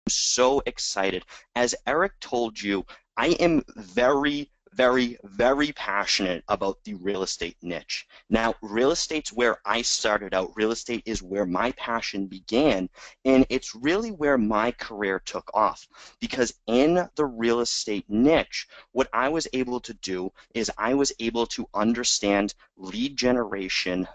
so excited. As Eric told you, I am very passionate about the real estate niche. Now, real estate's where I started out. Real estate is where my passion began, and it's really where my career took off. Because in the real estate niche, what I was able to do is I was able to understand lead generation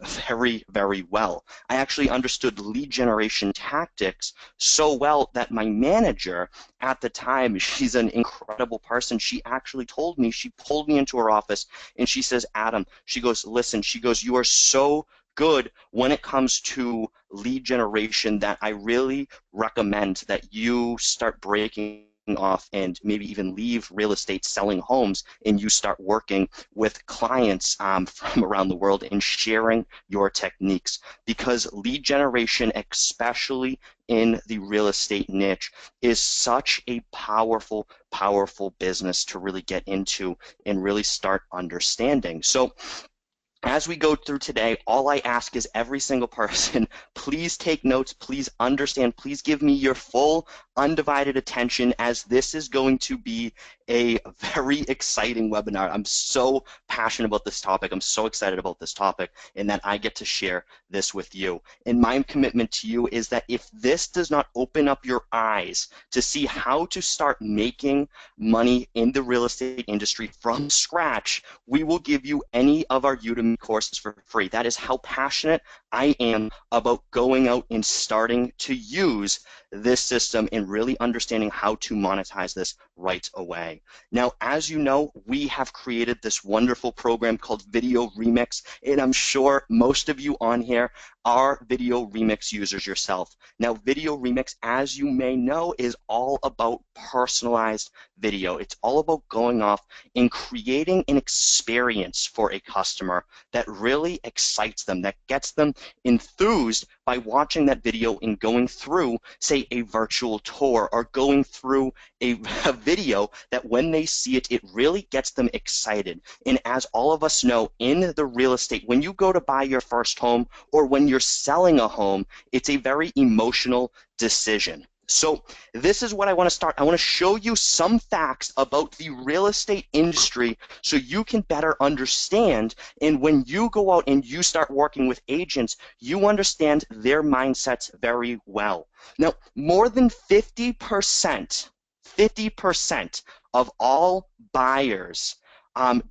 very well. I actually understood lead generation tactics so well that my manager at the time, she's an incredible person. She actually told me, she pulled me into her office and she says, Adam, she goes, listen, she goes, you are so good when it comes to lead generation that I really recommend that you start breaking off and maybe even leave real estate selling homes and you start working with clients from around the world and sharing your techniques, because lead generation, especially in the real estate niche, is such a powerful business to really get into and really start understanding. So as we go through today, all I ask is every single person, please take notes, please understand, please give me your full undivided attention, as this is going to be a very exciting webinar. I'm so passionate about this topic. I'm so excited about this topic and that I get to share this with you. And my commitment to you is that if this does not open up your eyes to see how to start making money in the real estate industry from scratch, we will give you any of our Udemy courses for free. That is how passionate I am about going out and starting to use this system and really understanding how to monetize this right away. Now, as you know, we have created this wonderful program called VideoRemix, and I'm sure most of you on here are VideoRemix users yourself. Now, VideoRemix, as you may know, is all about personalized video. It's all about going off and creating an experience for a customer that really excites them, that gets them enthused by watching that video and going through, say, a virtual tour, or going through a video that when they see it, it really gets them excited. And as all of us know, in the real estate, when you go to buy your first home or when you're selling a home, it's a very emotional decision. So this is what I want to start. I want to show you some facts about the real estate industry so you can better understand, and when you go out and you start working with agents, you understand their mindsets very well. Now, more than 50% of all buyers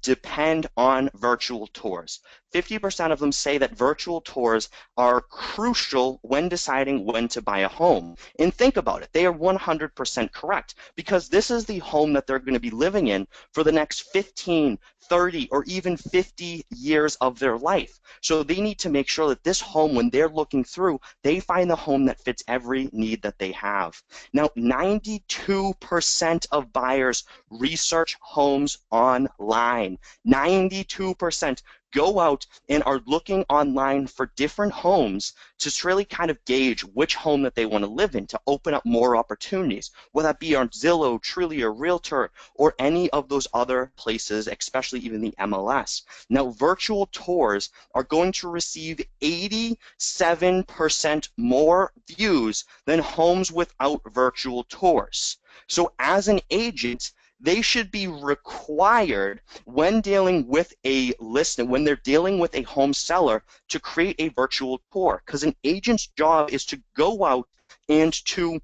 depend on virtual tours. 50% of them say that virtual tours are crucial when deciding when to buy a home. And think about it, they are 100% correct, because this is the home that they're going to be living in for the next 15, 30, or even 50 years of their life. So they need to make sure that this home, when they're looking through, they find the home that fits every need that they have. Now, 92% of buyers research homes online. 92% go out and are looking online for different homes to really kind of gauge which home that they want to live in, to open up more opportunities, whether that be on Zillow, Trulia, Realtor, or any of those other places, especially even the MLS. Now, virtual tours are going to receive 87% more views than homes without virtual tours. So as an agent, they should be required, when dealing with a listing, when they're dealing with a home seller, to create a virtual tour, because an agent's job is to go out and to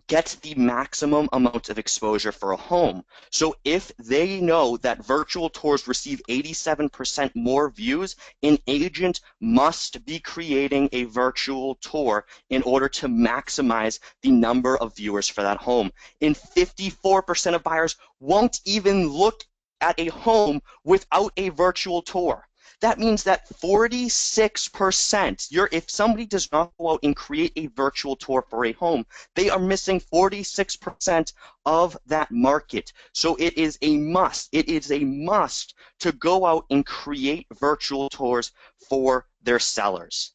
get the maximum amount of exposure for a home. So if they know that virtual tours receive 87% more views, an agent must be creating a virtual tour in order to maximize the number of viewers for that home. And 54% of buyers won't even look at a home without a virtual tour. That means that 46%, if somebody does not go out and create a virtual tour for a home, they are missing 46% of that market. So it is a must. It is a must to go out and create virtual tours for their sellers.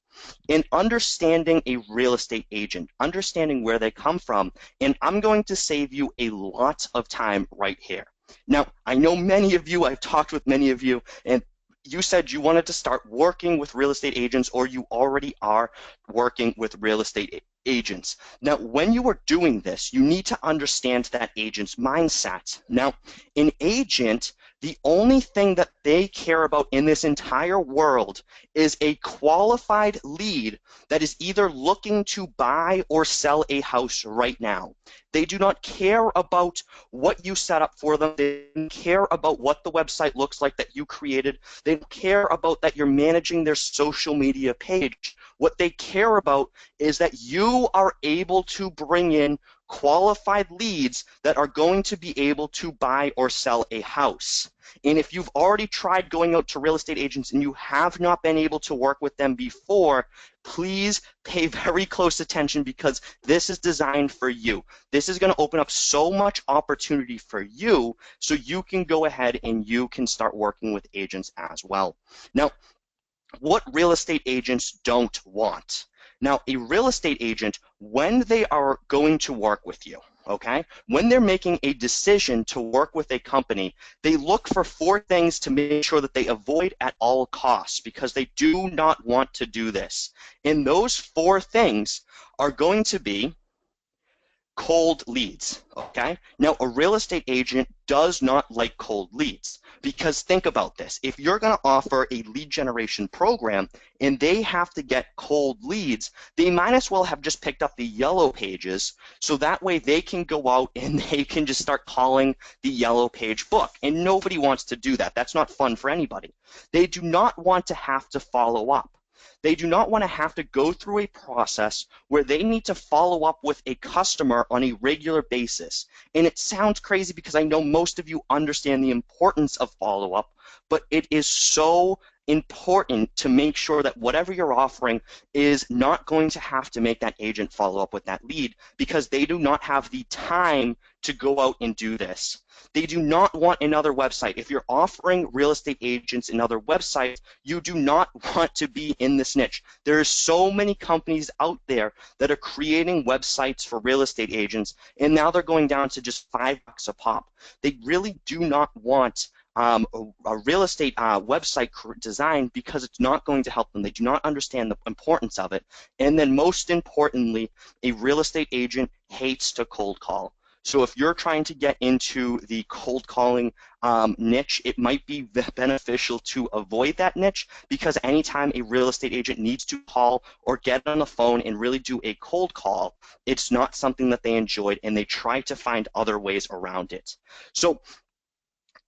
In understanding a real estate agent, understanding where they come from, and I'm going to save you a lot of time right here. Now, I know many of you, I've talked with many of you, and you said you wanted to start working with real estate agents, or you already are working with real estate agents. Now, when you are doing this, you need to understand that agent's mindset. Now, an agent, the only thing that they care about in this entire world is a qualified lead that is either looking to buy or sell a house right now. They do not care about what you set up for them. They don't care about what the website looks like that you created. They don't care about that you're managing their social media page. What they care about is that you are able to bring in qualified leads that are going to be able to buy or sell a house. And if you've already tried going out to real estate agents and you have not been able to work with them before, please pay very close attention because this is designed for you. This is going to open up so much opportunity for you so you can go ahead and you can start working with agents as well. Now, what real estate agents don't want. Now, a real estate agent, when they are going to work with you, okay, when they're making a decision to work with a company, they look for 4 things to make sure that they avoid at all costs because they do not want to do this. And those 4 things are going to be cold leads, okay? Now, a real estate agent does not like cold leads because think about this. If you're going to offer a lead generation program and they have to get cold leads, they might as well have just picked up the yellow pages so that way they can go out and they can just start calling the yellow page book. And nobody wants to do that. That's not fun for anybody. They do not want to have to follow up. They do not want to have to go through a process where they need to follow up with a customer on a regular basis. And it sounds crazy because I know most of you understand the importance of follow-up, but it is so important to make sure that whatever you're offering is not going to have to make that agent follow up with that lead because they do not have the time to go out and do this. They do not want another website. If you're offering real estate agents another website, you do not want to be in this niche. There are so many companies out there that are creating websites for real estate agents, and now they're going down to just $5 a pop. They really do not want a real estate website design because it's not going to help them. They do not understand the importance of it. And then most importantly, a real estate agent hates to cold call. So if you're trying to get into the cold calling niche, it might be beneficial to avoid that niche because anytime a real estate agent needs to call or get on the phone and really do a cold call, it's not something that they enjoyed and they try to find other ways around it. So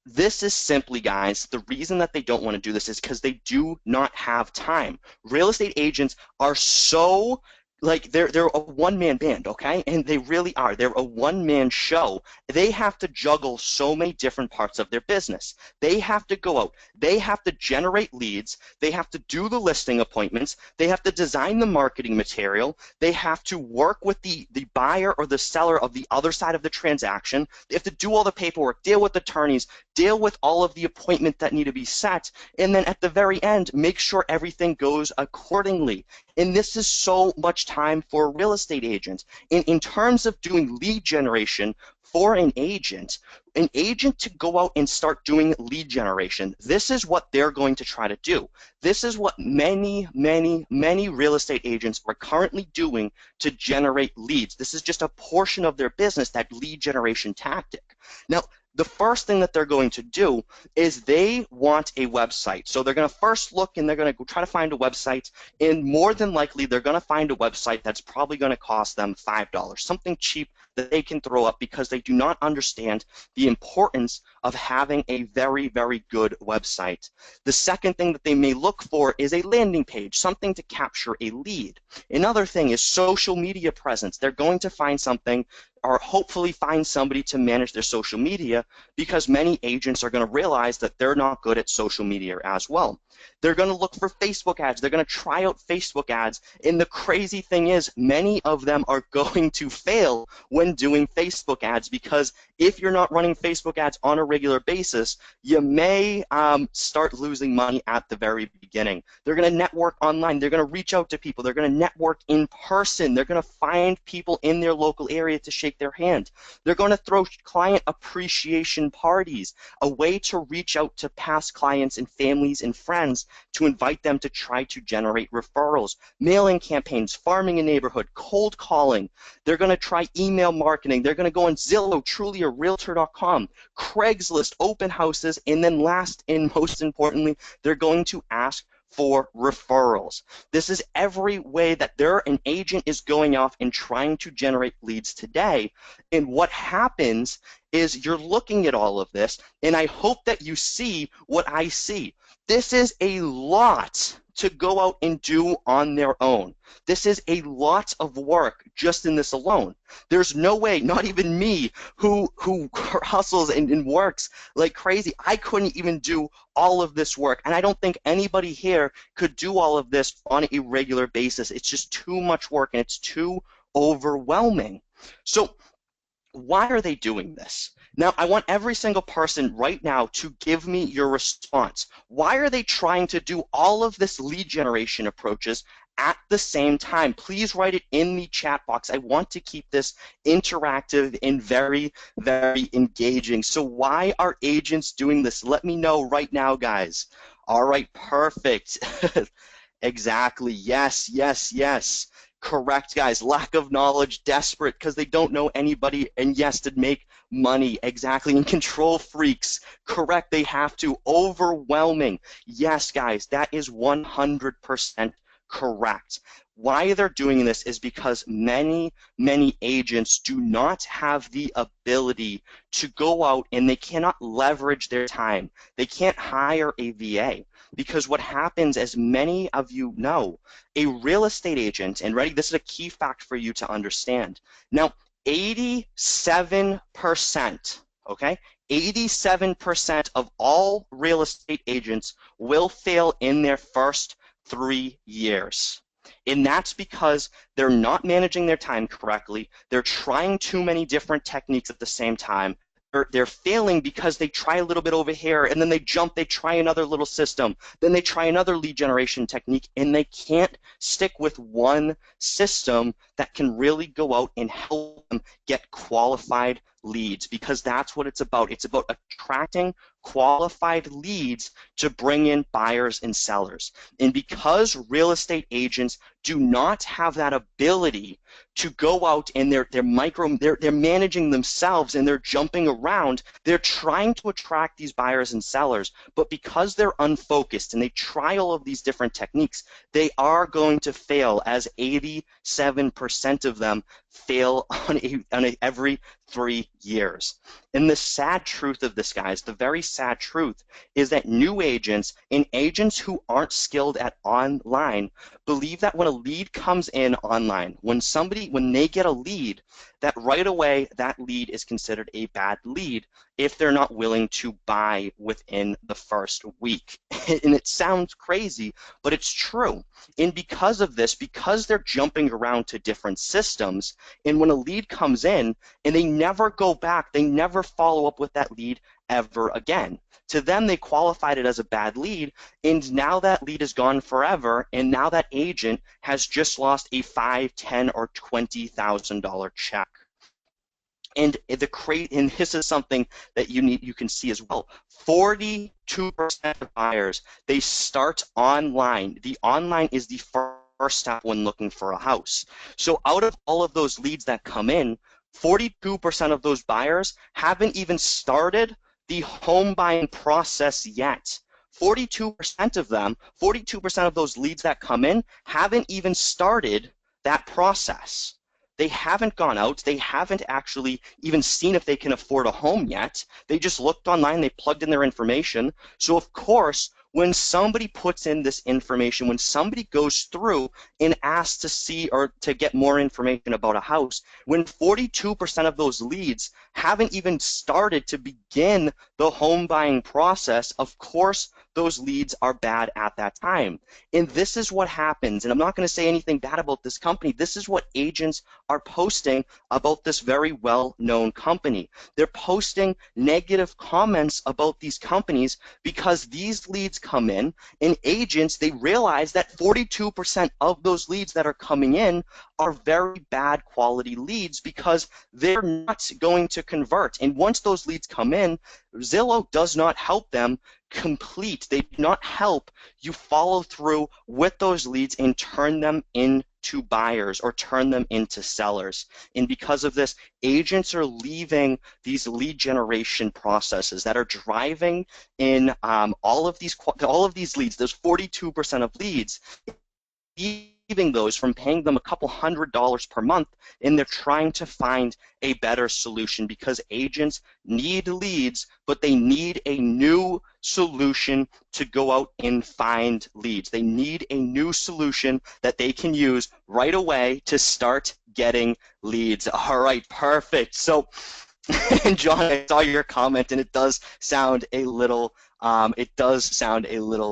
this is simply, guys, the reason that they don't want to do this is because they do not have time. Real estate agents are so like they're a one-man band, okay? And they really are. They're a one-man show. They have to juggle so many different parts of their business. They have to go out. They have to generate leads. They have to do the listing appointments. They have to design the marketing material. They have to work with the buyer or the seller of the other side of the transaction. They have to do all the paperwork, deal with attorneys, deal with all of the appointments that need to be set, and then at the very end, make sure everything goes accordingly. And this is so much time for a real estate agent. In terms of doing lead generation for an agent to go out and start doing lead generation, this is what they're going to try to do. This is what many, many, many real estate agents are currently doing to generate leads. This is just a portion of their business, that lead generation tactic. Now, the first thing that they're going to do is they want a website. So they're going to first look and they're going to try to find a website, and more than likely they're going to find a website that's probably going to cost them $5, something cheap that they can throw up because they do not understand the importance of having a very, very good website. The second thing that they may look for is a landing page, something to capture a lead. Another thing is social media presence. They're going to find something or hopefully find somebody to manage their social media because many agents are going to realize that they're not good at social media as well. They're going to look for Facebook ads. They're going to try out Facebook ads. And the crazy thing is many of them are going to fail when doing Facebook ads because if you're not running Facebook ads on a regular basis, you may start losing money at the very beginning. They're going to network online. They're going to reach out to people. They're going to network in person. They're going to find people in their local area to shake shake their hand. They're going to throw client appreciation parties, a way to reach out to past clients and families and friends to invite them to try to generate referrals, mailing campaigns, farming a neighborhood, cold calling. They're going to try email marketing. They're going to go on Zillow, Trulia, or Realtor.com, Craigslist, open houses, and then last and most importantly, they're going to ask for referrals. This is every way that an agent is going off and trying to generate leads today. And what happens is you're looking at all of this, and I hope that you see what I see. This is a lot to go out and do on their own. This is a lot of work just in this alone. There's no way, not even me, who hustles and works like crazy, I couldn't even do all of this work. And I don't think anybody here could do all of this on a regular basis. It's just too much work and it's too overwhelming. So why are they doing this? Now, I want every single person right now to give me your response. Why are they trying to do all of this lead generation approaches at the same time? Please write it in the chat box. I want to keep this interactive and very, very engaging. So why are agents doing this? Let me know right now, guys. All right, perfect. Exactly. Yes, yes, yes. Correct, guys. Lack of knowledge, desperate because they don't know anybody, and yes, to make money. Exactly. And control freaks. Correct. They have to. Overwhelming. Yes, guys, that is 100% correct. Why they're doing this is because many agents do not have the ability to go out and they cannot leverage their time. They can't hire a VA because what happens, as many of you know, a real estate agent, and ready, this is a key fact for you to understand. Now, 87%, okay? 87% of all real estate agents will fail in their first 3 years. And that's because they're not managing their time correctly. They're trying too many different techniques at the same time. They're failing because they try a little bit over here, and then they try another little system, then they try another lead generation technique, and they can't stick with one system that can really go out and help them get qualified leads, because that's what it's about. It's about attracting qualified leads to bring in buyers and sellers. And because real estate agents do not have that ability to go out and they're managing themselves and they're jumping around, they're trying to attract these buyers and sellers, but because they're unfocused and they try all of these different techniques, they are going to fail, as 87% of them fail on every 3 years. And the sad truth of this, guys, the very sad truth, is that new agents and agents who aren't skilled at online believe that when a lead comes in online, when they get a lead, that right away that lead is considered a bad lead if they're not willing to buy within the first week. And it sounds crazy, but it's true. And because of this, because they're jumping around to different systems, and when a lead comes in and they never go back, they never follow up with that lead ever again. To them, they qualified it as a bad lead, and now that lead is gone forever, and now that agent has just lost a $5,000, $10,000, or $20,000 check. And this is something that you can see as well. 42% of buyers, they start online. The online is the first step when looking for a house. So out of all of those leads that come in, 42% of those buyers haven't even started the home buying process yet. 42% of them, 42% of those leads that come in haven't even started that process. They haven't gone out. They haven't actually even seen if they can afford a home yet. They just looked online. They plugged in their information. So, of course, when somebody puts in this information, when somebody goes through and asks to see or to get more information about a house, when 42% of those leads haven't even started to begin the home buying process, of course, those leads are bad at that time. And this is what happens. And I'm not going to say anything bad about this company. This is what agents are posting about this very well-known company. They're posting negative comments about these companies because these leads come in, and agents, they realize that 42% of those leads that are coming in are very bad quality leads because they're not going to convert. And once those leads come in, Zillow does not help them complete. They do not help you follow through with those leads and turn them into buyers or turn them into sellers. And because of this, agents are leaving these lead generation processes that are driving in all of these leads, those 42% of leads, leaving those from paying them a couple $100s per month, and they're trying to find a better solution because agents need leads, but they need a new solution to go out and find leads. They need a new solution that they can use right away to start getting leads. All right, perfect. So, and John, I saw your comment, and it does sound a little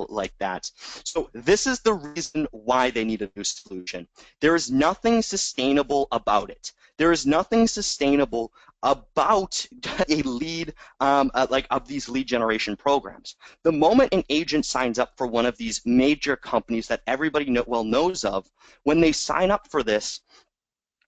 like that. So this is the reason why they need a new solution. There is nothing sustainable about it. There is nothing sustainable about a lead, of these lead generation programs. The moment an agent signs up for one of these major companies that everybody knows of, when they sign up for this,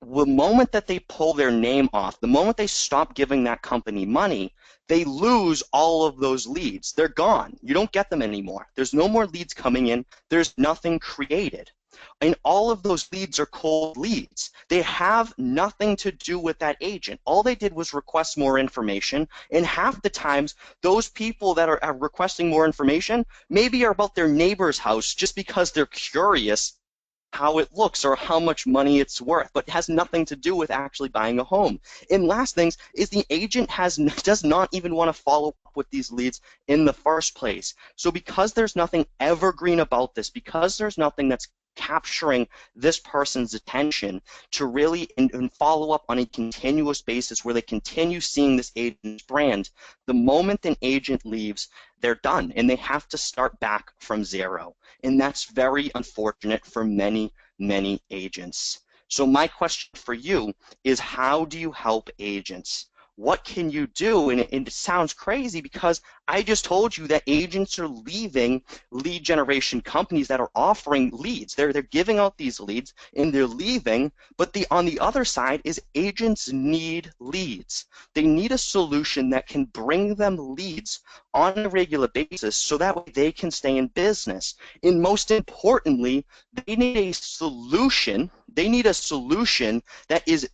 the moment that they pull their name off, the moment they stop giving that company money, they lose all of those leads. They're gone. You don't get them anymore. There's no more leads coming in. There's nothing created. And all of those leads are cold leads. They have nothing to do with that agent. All they did was request more information, and half the times, those people that are requesting more information maybe are about their neighbor's house just because they're curious how it looks or how much money it's worth, but it has nothing to do with actually buying a home. And last things is the agent does not even want to follow up with these leads in the first place. So because there's nothing evergreen about this, because there's nothing that's capturing this person's attention to really and follow up on a continuous basis where they continue seeing this agent's brand, the moment an agent leaves, they're done and they have to start back from zero. And that's very unfortunate for many, many agents. So my question for you is, how do you help agents? What can you do? And it sounds crazy because I just told you that agents are leaving lead generation companies that are offering leads. They're giving out these leads and they're leaving, but on the other side is agents need leads. They need a solution that can bring them leads on a regular basis so that way they can stay in business. And most importantly, they need a solution. They need a solution that is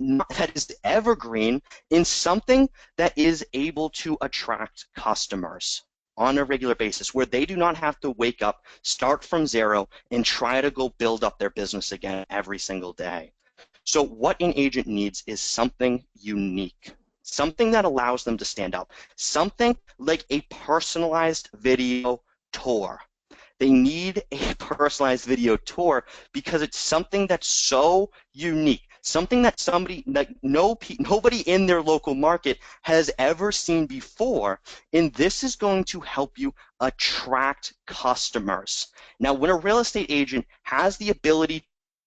evergreen in something that is able to attract customers on a regular basis, where they do not have to wake up, start from zero, and try to go build up their business again every single day. So what an agent needs is something unique, something that allows them to stand out, something like a personalized video tour. They need a personalized video tour because it's something that's so unique, something that nobody in their local market has ever seen before, and this is going to help you attract customers. Now, when a real estate agent has the ability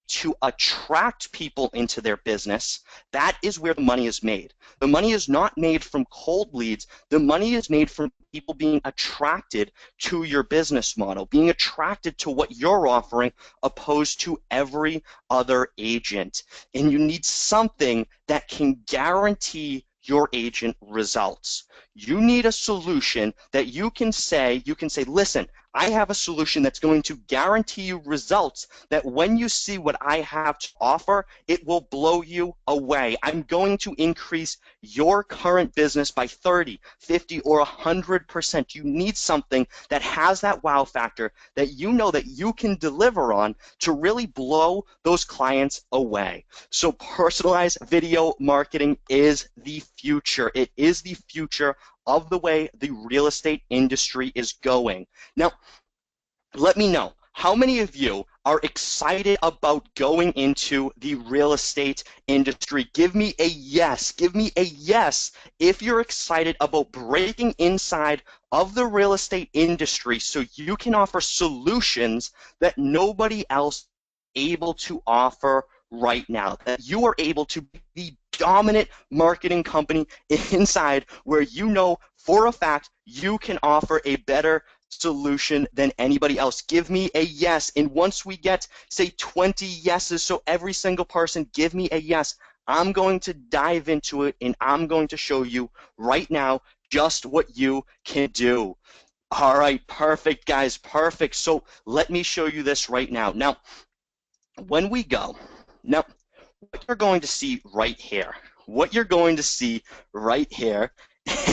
to attract people into their business, that is where the money is made. The money is not made from cold leads. The money is made from people being attracted to your business model, being attracted to what you're offering opposed to every other agent. And you need something that can guarantee your agent results. You need a solution that you can say, listen, I have a solution that's going to guarantee you results that when you see what I have to offer, it will blow you away. I'm going to increase your current business by 30, 50, or 100%. You need something that has that wow factor that you know that you can deliver on to really blow those clients away. So personalized video marketing is the future. It is the future of the way the real estate industry is going. Now, let me know, how many of you are excited about going into the real estate industry? Give me a yes. Give me a yes if you're excited about breaking inside of the real estate industry so you can offer solutions that nobody else is able to offer right now, that you are able to be the dominant marketing company inside where you know for a fact you can offer a better solution than anybody else. Give me a yes. And once we get, say, 20 yeses, so every single person give me a yes, I'm going to dive into it and I'm going to show you right now just what you can do. All right, perfect, guys, perfect. So let me show you this right now. Now, when we go, now, what you're going to see right here, what you're going to see right here,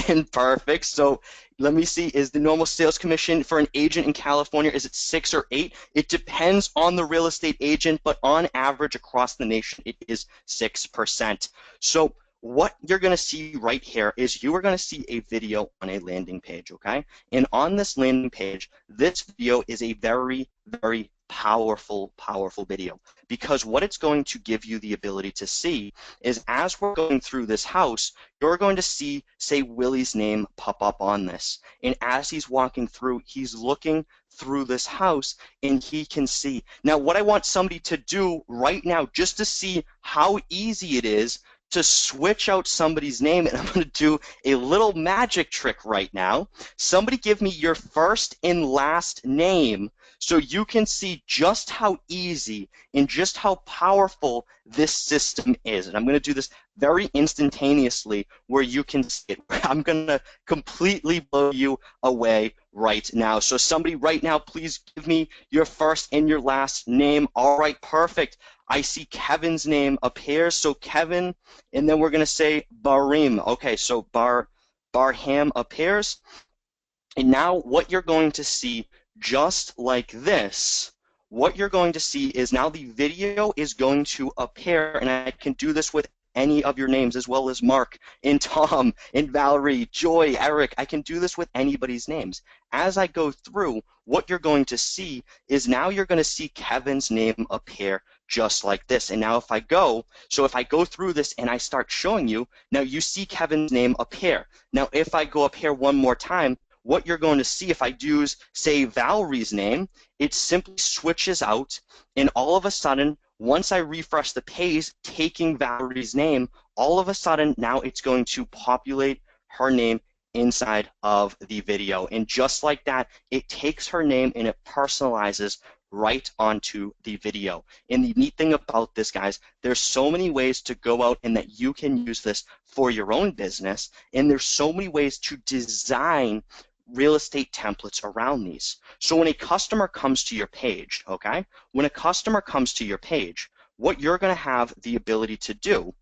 and perfect. So let me see, is the normal sales commission for an agent in California, is it 6 or 8? It depends on the real estate agent, but on average across the nation, it is 6%. So what you're going to see right here is you are going to see a video on a landing page, okay? And on this landing page, this video is a very, very powerful, powerful video, because what it's going to give you the ability to see is as we're going through this house, you're going to see, say, Willie's name pop up on this. And as he's walking through, he's looking through this house and he can see. Now, what I want somebody to do right now, just to see how easy it is to switch out somebody's name, and I'm going to do a little magic trick right now. Somebody give me your first and last name so you can see just how easy and just how powerful this system is. And I'm going to do this very instantaneously where you can see it. I'm going to completely blow you away right now. So somebody right now, please give me your first and your last name. All right, perfect. I see Kevin's name appears. So Kevin, and then we're going to say Barim. Okay, so Barham appears. And now what you're going to see, just like this, what you're going to see is now the video is going to appear, and I can do this with any of your names as well as Mark and Tom and Valerie, Joy, Eric. I can do this with anybody's names. As I go through, what you're going to see is now you're going to see Kevin's name appear just like this. And now if I go through this and I start showing you, now you see Kevin's name appear. Now if I go up here one more time, what you're going to see if I do, say, Valerie's name, it simply switches out, and all of a sudden, once I refresh the page, taking Valerie's name, all of a sudden, now it's going to populate her name inside of the video. And just like that, it takes her name and it personalizes right onto the video. And the neat thing about this, guys, there's so many ways to go out and that you can use this for your own business, and there's so many ways to design real estate templates around these. So when a customer comes to your page, okay, when a customer comes to your page, what you're going to have the ability to do,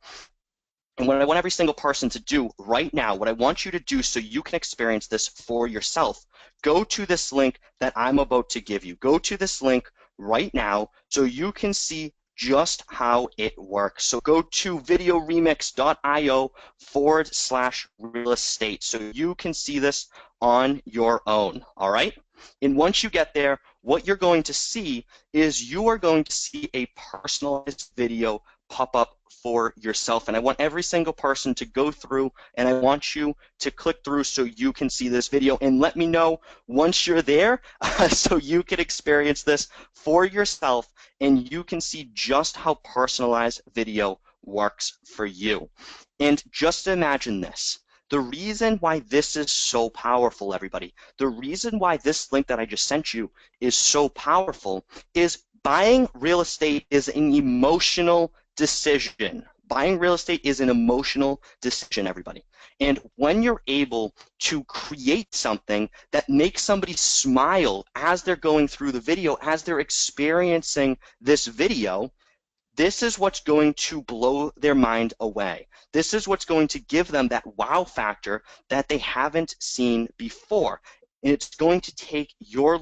and what I want every single person to do right now, what I want you to do so you can experience this for yourself, go to this link that I'm about to give you. Go to this link right now so you can see just how it works. So go to videoremix.io/real estate so you can see this on your own, all right? And once you get there, what you're going to see is you are going to see a personalized video pop up for yourself. And I want every single person to go through, and I want you to click through so you can see this video, and let me know once you're there so you can experience this for yourself and you can see just how personalized video works for you. And just imagine this. The reason why this is so powerful, everybody, the reason why this link that I just sent you is so powerful is buying real estate is an emotional decision. Buying real estate is an emotional decision, everybody. And when you're able to create something that makes somebody smile as they're going through the video, as they're experiencing this video, this is what's going to blow their mind away. This is what's going to give them that wow factor that they haven't seen before. And it's going to take your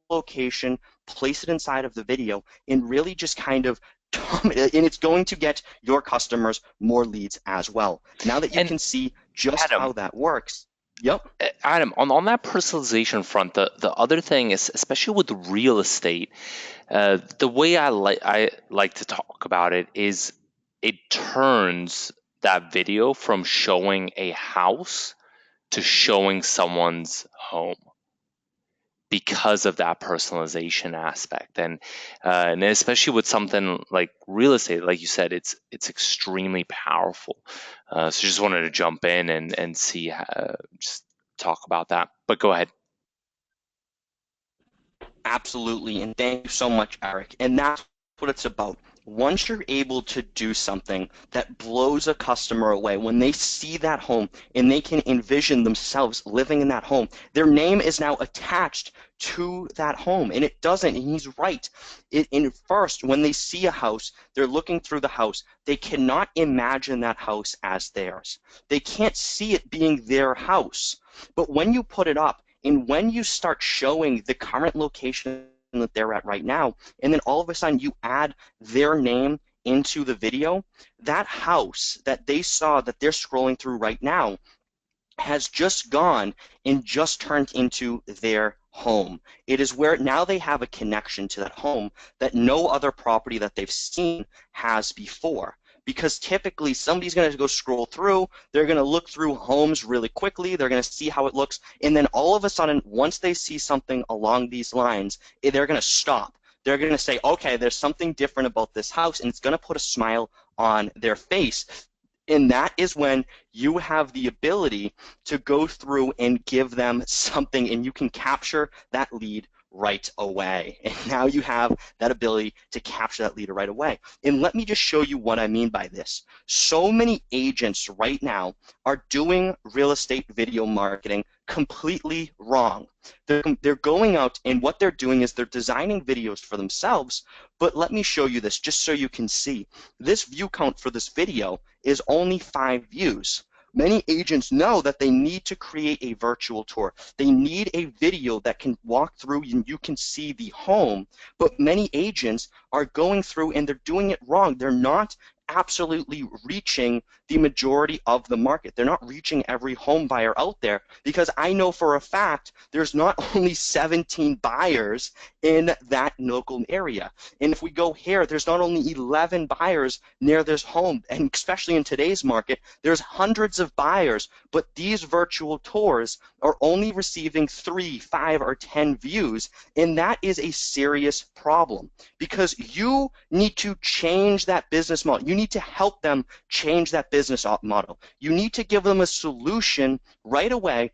location, place it inside of the video, and really just kind of and it's going to get your customers more leads as well. Now that you And can see just Adam, how that works. Yep. Adam, on that personalization front, the other thing is, especially with real estate, the way I like to talk about it is it turns that video from showing a house to showing someone's home because of that personalization aspect. And especially with something like real estate, like you said, it's extremely powerful. So just wanted to jump in and see just talk about that, but go ahead. Absolutely. And thank you so much, Eric. And that's what it's about. Once you're able to do something that blows a customer away, when they see that home and they can envision themselves living in that home, their name is now attached to that home. And it doesn't, and he's right. In first, when they see a house, they're looking through the house. They cannot imagine that house as theirs. They can't see it being their house. But when you put it up, and when you start showing the current location that they're at right now, and then all of a sudden you add their name into the video, that house that they saw that they're scrolling through right now has just gone and just turned into their home. It is where now they have a connection to that home that no other property that they've seen has before. Because typically somebody's going to go scroll through, they're going to look through homes really quickly, they're going to see how it looks, and then all of a sudden, once they see something along these lines, they're going to stop. They're going to say, okay, there's something different about this house, and it's going to put a smile on their face. And that is when you have the ability to go through and give them something, and you can capture that lead right away. And now you have that ability to capture that lead right away. And let me just show you what I mean by this. So many agents right now are doing real estate video marketing completely wrong. They're going out, and what they're doing is they're designing videos for themselves, but let me show you this just so you can see. This view count for this video is only 5 views. Many agents know that they need to create a virtual tour. They need a video that can walk through and you can see the home, but many agents are going through and they're doing it wrong. They're not absolutely reaching the majority of the market. They're not reaching every home buyer out there, because I know for a fact there's not only 17 buyers in that local area. And if we go here, there's not only 11 buyers near this home, and especially in today's market, there's hundreds of buyers, but these virtual tours are only receiving 3, 5, or 10 views, and that is a serious problem, because you need to change that business model. You need to help them change that business model. You need to give them a solution right away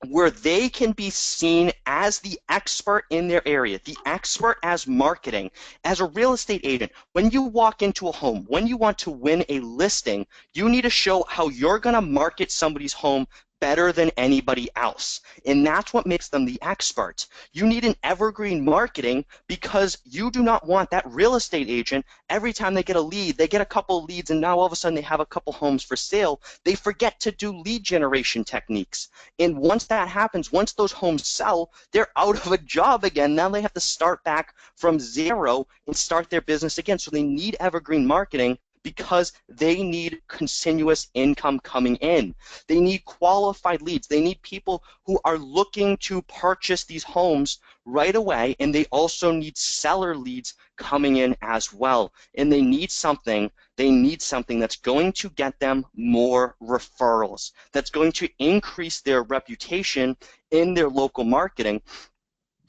where they can be seen as the expert in their area, the expert as marketing, as a real estate agent. When you walk into a home, when you want to win a listing, you need to show how you're going to market somebody's home better than anybody else. And that's what makes them the expert. You need an evergreen marketing, because you do not want that real estate agent, every time they get a lead, they get a couple leads, and now all of a sudden they have a couple homes for sale, they forget to do lead generation techniques. And once that happens, once those homes sell, they're out of a job again. Now they have to start back from zero and start their business again. So they need evergreen marketing, because they need continuous income coming in. They need qualified leads. They need people who are looking to purchase these homes right away, and they also need seller leads coming in as well. And they need something that's going to get them more referrals, that's going to increase their reputation in their local marketing,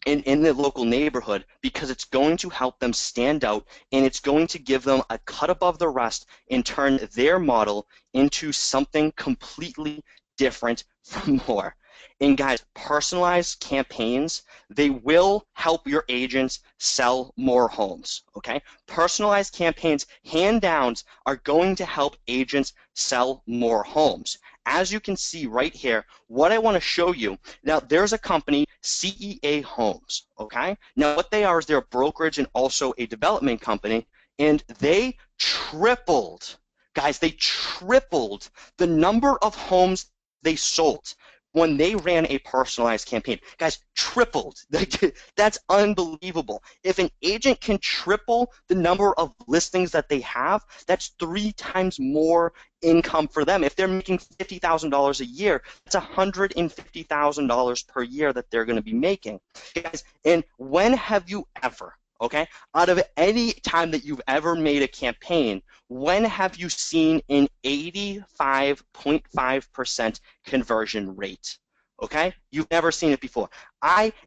in the local neighborhood, because it's going to help them stand out, and it's going to give them a cut above the rest and turn their model into something completely different from more. And guys, personalized campaigns, they will help your agents sell more homes, okay? Personalized campaigns, hand downs, are going to help agents sell more homes. As you can see right here, what I want to show you, now there's a company, CEA Homes, okay? Now what they are is they're a brokerage and also a development company, and they tripled, guys, they tripled the number of homes they sold when they ran a personalized campaign. Guys, tripled. That's unbelievable. If an agent can triple the number of listings that they have, that's 3 times more income for them. If they're making $50,000 a year, that's $150,000 per year that they're going to be making. Guys, and when have you ever, Okay? Out of any time that you've ever made a campaign, when have you seen an 85.5% conversion rate? Okay? You've never seen it before.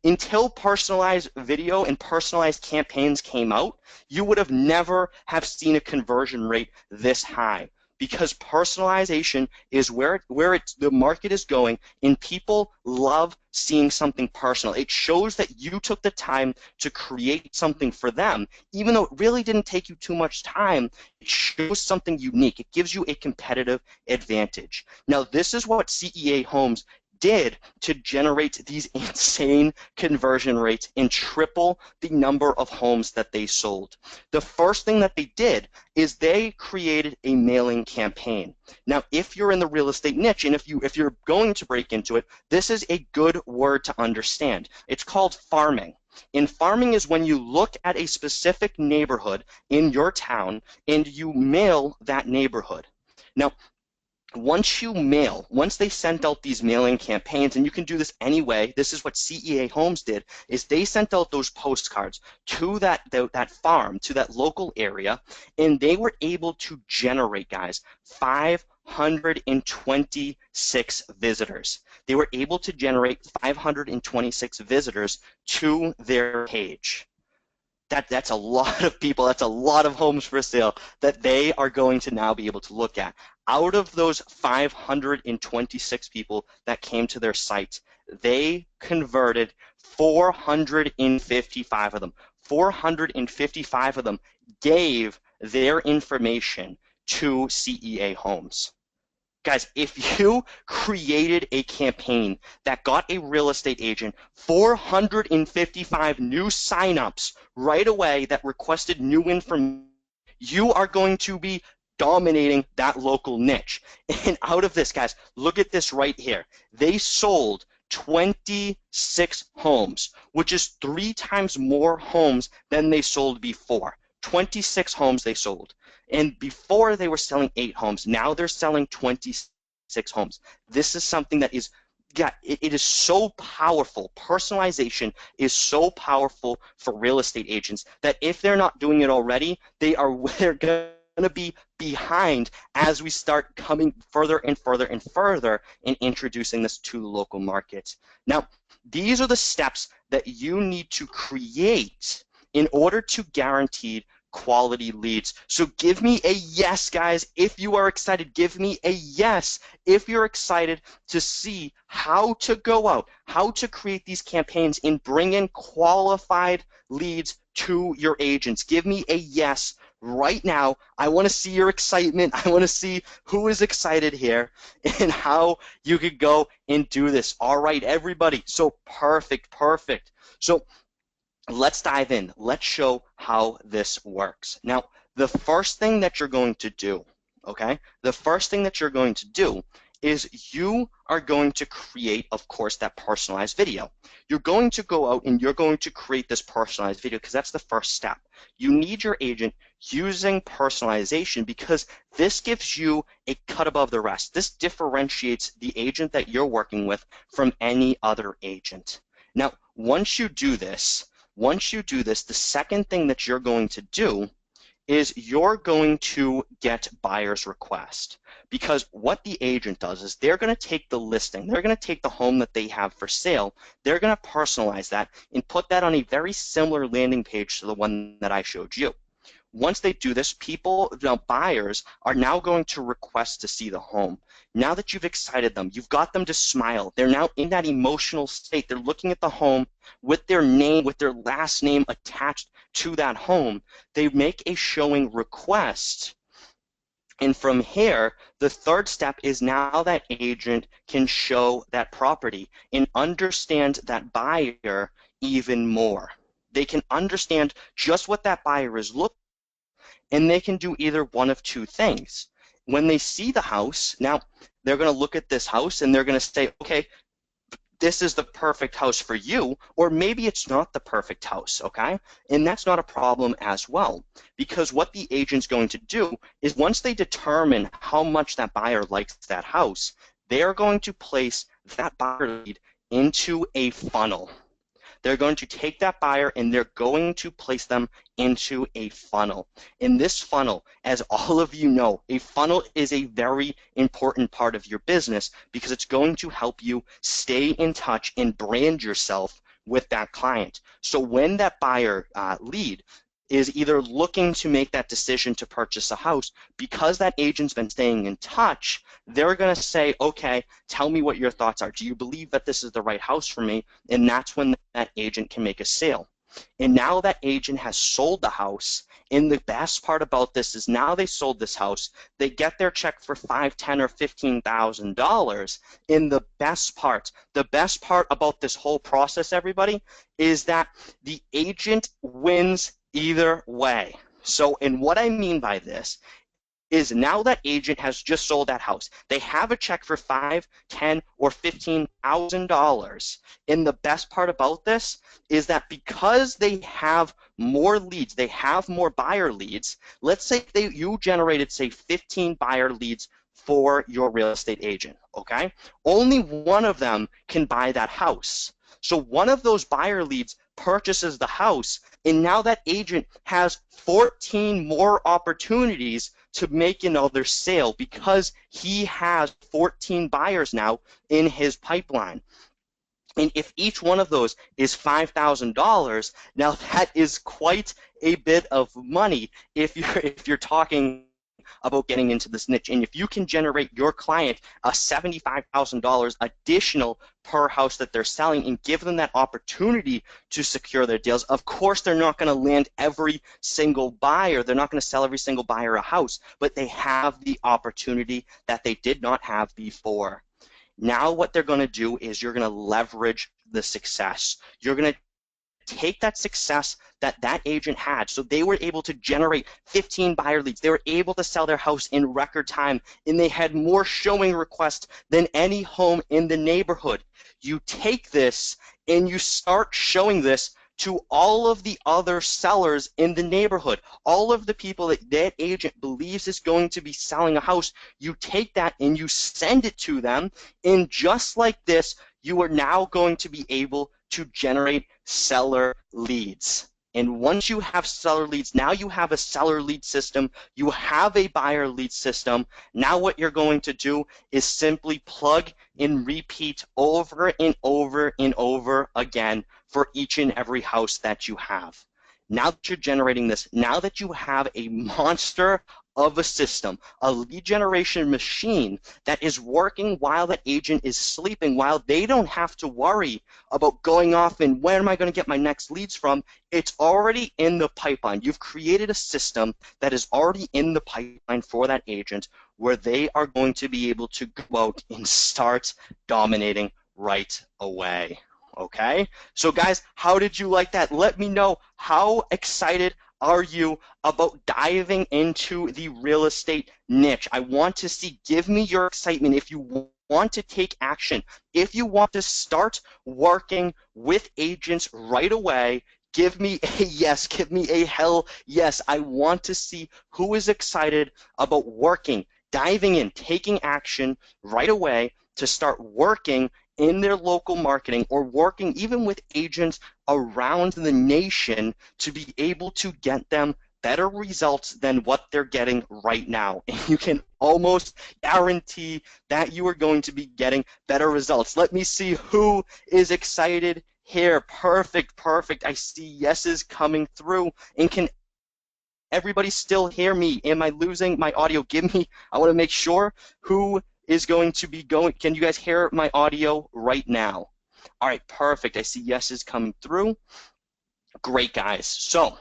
Until personalized video and personalized campaigns came out, you would have never have seen a conversion rate this high because personalization is the market is going, and people love seeing something personal. It shows that you took the time to create something for them, even though it really didn't take you too much time. It shows something unique. It gives you a competitive advantage. Now, this is what CEA Homes did to generate these insane conversion rates and triple the number of homes that they sold. The first thing that they did is they created a mailing campaign. Now, if you're in the real estate niche and if you're going to break into it, this is a good word to understand. It's called farming. And farming is when you look at a specific neighborhood in your town and you mail that neighborhood. Now, once they sent out these mailing campaigns, and you can do this anyway, this is what CEA Homes did, is they sent out those postcards to that farm, to that local area, and they were able to generate, guys, 526 visitors. They were able to generate 526 visitors to their page. That's a lot of people, that's a lot of homes for sale that they are going to now be able to look at. Out of those 526 people that came to their site, they converted 455 of them. 455 of them gave their information to CEA Homes. Guys, if you created a campaign that got a real estate agent 455 new signups right away that requested new information, you are going to be dominating that local niche. And out of this, guys, look at this right here. They sold 26 homes, which is 3 times more homes than they sold before. 26 homes they sold. And before they were selling 8 homes. Now they're selling 26 homes. This is something that is, yeah, it is so powerful. Personalization is so powerful for real estate agents that if they're not doing it already, they're going to be behind as we start coming further and further and further in introducing this to the local market. Now, these are the steps that you need to create in order to guarantee quality leads. So give me a yes, guys, if you are excited. Give me a yes if you're excited to see how to go out, how to create these campaigns and bring in qualified leads to your agents. Give me a yes right now. I want to see your excitement. I want to see who is excited here and how you could go and do this. All right, everybody. So perfect. So let's dive in. Let's show how this works. Now, the first thing that you're going to do, okay, the first thing that you're going to do is you are going to create, of course, that personalized video. You're going to go out and you're going to create this personalized video because that's the first step. You need your agent using personalization because this gives you a cut above the rest. This differentiates the agent that you're working with from any other agent. Now, once you do this, the second thing that you're going to do is you're going to get buyer's request. Because what the agent does is they're going to take the listing, they're going to take the home that they have for sale, they're going to personalize that and put that on a very similar landing page to the one that I showed you. Once they do this, buyers are now going to request to see the home. Now that you've excited them, you've got them to smile. They're now in that emotional state. They're looking at the home with their name, with their last name attached to that home. They make a showing request. And from here, the third step is now that agent can show that property and understand that buyer even more. They can understand just what that buyer is looking, and they can do either one of two things. When they see the house, now they're going to look at this house and they're going to say, okay, this is the perfect house for you, or maybe it's not the perfect house, okay? And that's not a problem as well, because what the agent's going to do is once they determine how much that buyer likes that house, they are going to place that buyer lead into a funnel. They're going to take that buyer and they're going to place them into a funnel. In this funnel, as all of you know, a funnel is a very important part of your business because it's going to help you stay in touch and brand yourself with that client. So when that buyer lead is either looking to make that decision to purchase a house, because that agent's been staying in touch, they're going to say, okay, tell me what your thoughts are. Do you believe that this is the right house for me? And that's when that agent can make a sale. And now that agent has sold the house, and the best part about this is now they sold this house, they get their check for $5, $10, or $15,000. And the best part about this whole process, everybody, is that the agent wins either way. So, and what I mean by this is now that agent has just sold that house. They have a check for $5, $10, or $15,000. And the best part about this is that because they have more leads, they have more buyer leads. Let's say you generated, say, 15 buyer leads for your real estate agent, okay? Only one of them can buy that house. So one of those buyer leads purchases the house, and now that agent has 14 more opportunities to make another sale because he has 14 buyers now in his pipeline. And if each one of those is $5,000, now that is quite a bit of money if you're talking about getting into this niche. And if you can generate your client a $75,000 additional per house that they're selling and give them that opportunity to secure their deals, of course they're not going to land every single buyer. They're not going to sell every single buyer a house, but they have the opportunity that they did not have before. Now what they're going to do is you're going to leverage the success. You're going to take that success that that agent had. So they were able to generate 15 buyer leads. They were able to sell their house in record time, and they had more showing requests than any home in the neighborhood. You take this and you start showing this to all of the other sellers in the neighborhood, all of the people that that agent believes is going to be selling a house. You take that and you send it to them, and just like this, you are now going to be able to generate seller leads. And once you have seller leads, now you have a seller lead system, you have a buyer lead system. Now what you're going to do is simply plug and repeat over and over and over again for each and every house that you have. Now that you're generating this, now that you have a monster of a system, a lead generation machine that is working while that agent is sleeping, while they don't have to worry about going off and where am I going to get my next leads from, it's already in the pipeline. You've created a system that is already in the pipeline for that agent where they are going to be able to go out and start dominating right away. Okay? So guys, how did you like that? Let me know. How excited are you about diving into the real estate niche? I want to see, give me your excitement if you want to take action. If you want to start working with agents right away, give me a yes, give me a hell yes. I want to see who is excited about working, diving in, taking action right away to start working in their local marketing or working even with agents around the nation to be able to get them better results than what they're getting right now. And you can almost guarantee that you are going to be getting better results. Let me see who is excited here. Perfect, perfect. I see yeses coming through. And can everybody still hear me? Am I losing my audio? Give me, I want to make sure who is going to be going. Can you guys hear my audio right now? All right, perfect. I see yeses coming through. Great, guys. So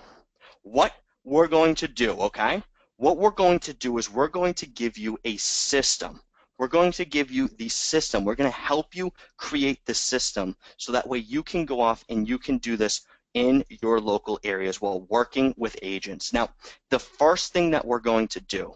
what we're going to do, okay? What we're going to do is we're going to give you a system. We're going to give you the system. We're going to help you create the system so that way you can go off and you can do this in your local areas while working with agents. Now, the first thing that we're going to do,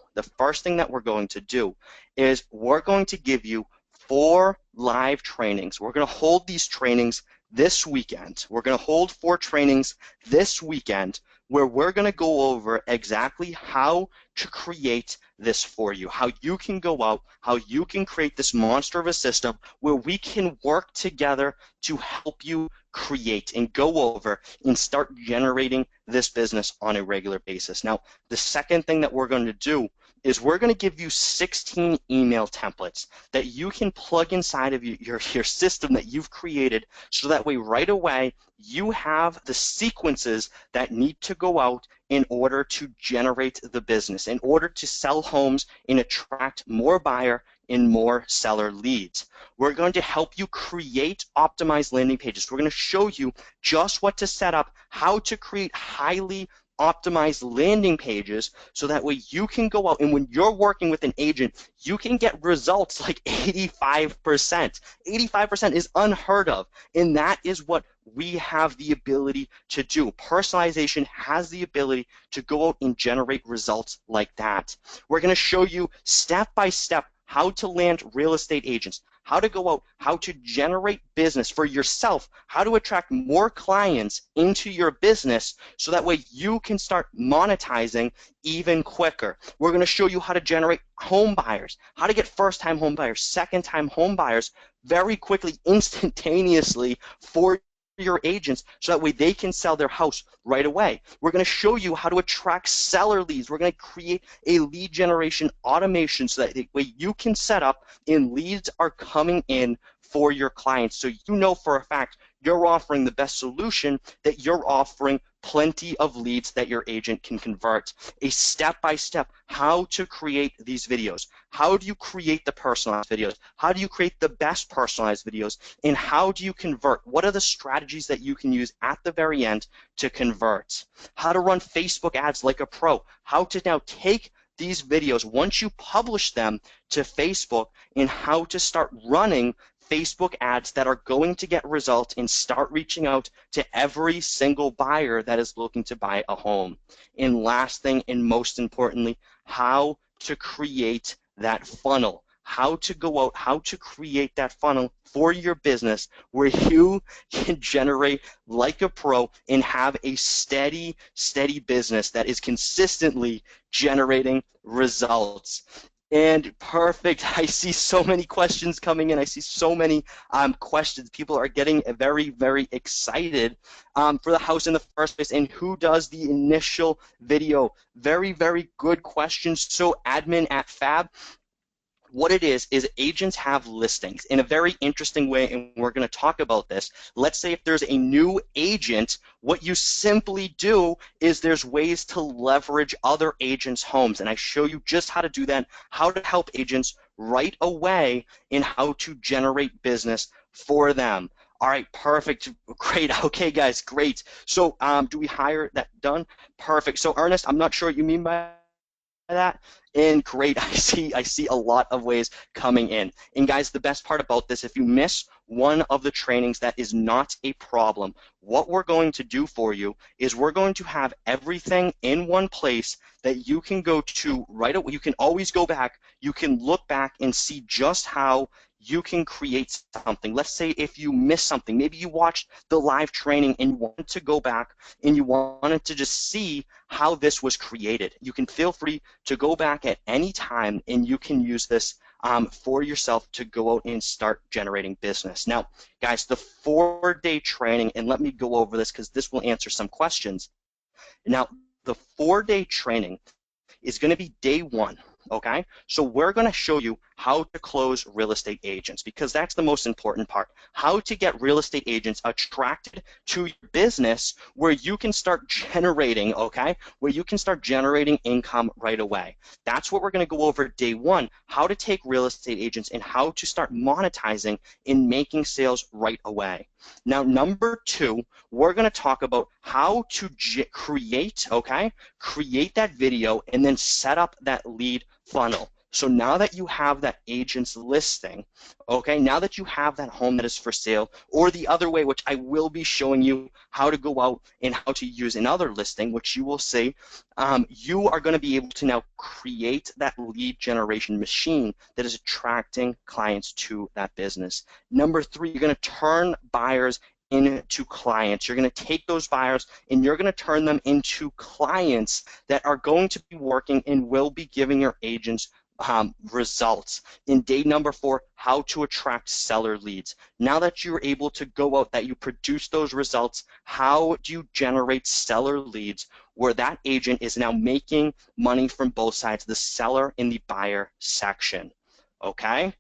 is we're going to give you 4 live trainings. We're going to hold these trainings this weekend. We're going to hold 4 trainings this weekend where we're going to go over exactly how to create this for you, how you can go out, how you can create this monster of a system where we can work together to help you create and go over and start generating this business on a regular basis. Now, the second thing that we're going to do is we're going to give you 16 email templates that you can plug inside of your system that you've created, so that way right away you have the sequences that need to go out in order to generate the business, in order to sell homes and attract more buyer and more seller leads. We're going to help you create optimized landing pages. We're going to show you just what to set up, how to create highly optimized landing pages, so that way you can go out and when you're working with an agent, you can get results like 85%. 85% is unheard of, and that is what we have the ability to do. Personalization has the ability to go out and generate results like that. We're going to show you step by step how to land real estate agents, how to go out, how to generate business for yourself, how to attract more clients into your business, so that way you can start monetizing even quicker. We're going to show you how to generate home buyers, how to get first-time home buyers, second-time home buyers very quickly, instantaneously for your agents, so that way they can sell their house right away. We're going to show you how to attract seller leads. We're going to create a lead generation automation, so that way you can set up and leads are coming in for your clients. So you know for a fact you're offering the best solution, that you're offering plenty of leads that your agent can convert. A step-by-step how to create these videos. How do you create the personalized videos? How do you create the best personalized videos? And how do you convert? What are the strategies that you can use at the very end to convert? How to run Facebook ads like a pro. How to now take these videos, once you publish them to Facebook, and how to start running Facebook ads that are going to get results and start reaching out to every single buyer that is looking to buy a home. And last thing, and most importantly, how to create that funnel. How to go out, how to create that funnel for your business where you can generate like a pro and have a steady business that is consistently generating results. And perfect. I see so many questions coming in. I see so many questions. People are getting very excited for the house in the first place. And who does the initial video? Very good questions. So admin at Fab, what it is agents have listings in a very interesting way, and we're going to talk about this. Let's say if there's a new agent, what you simply do is there's ways to leverage other agents' homes, and I show you just how to do that, how to help agents right away, and how to generate business for them. All right, perfect, great. Okay, guys, great. So do we hire that done? Perfect. So Ernest, I'm not sure what you mean by that. And great, I see a lot of ways coming in. And guys, the best part about this, if you miss one of the trainings, that is not a problem. What we're going to do for you is we're going to have everything in one place that you can go to right away. You can always go back. You can look back and see just how you can create something. Let's say if you miss something, maybe you watched the live training and you wanted to go back and you wanted to just see how this was created. You can feel free to go back at any time, and you can use this for yourself to go out and start generating business. Now, guys, the 4-day training, and let me go over this because this will answer some questions. Now, the 4-day training is going to be day 1. Okay, so we're going to show you how to close real estate agents, because that's the most important part. How to get real estate agents attracted to your business where you can start generating, okay, where you can start generating income right away. That's what we're going to go over day 1, how to take real estate agents and how to start monetizing and making sales right away. Now, number 2, we're going to talk about how to create that video and then set up that lead funnel. So now that you have that agent's listing, okay, now that you have that home that is for sale, or the other way, which I will be showing you how to go out and how to use another listing, which you will see, you are going to be able to now create that lead generation machine that is attracting clients to that business. Number 3, you're going to turn buyers into clients. You're going to take those buyers and you're going to turn them into clients that are going to be working and will be giving your agents results. In day number 4, how to attract seller leads. Now that you're able to go out, that you produce those results, how do you generate seller leads where that agent is now making money from both sides, the seller and the buyer section? Okay?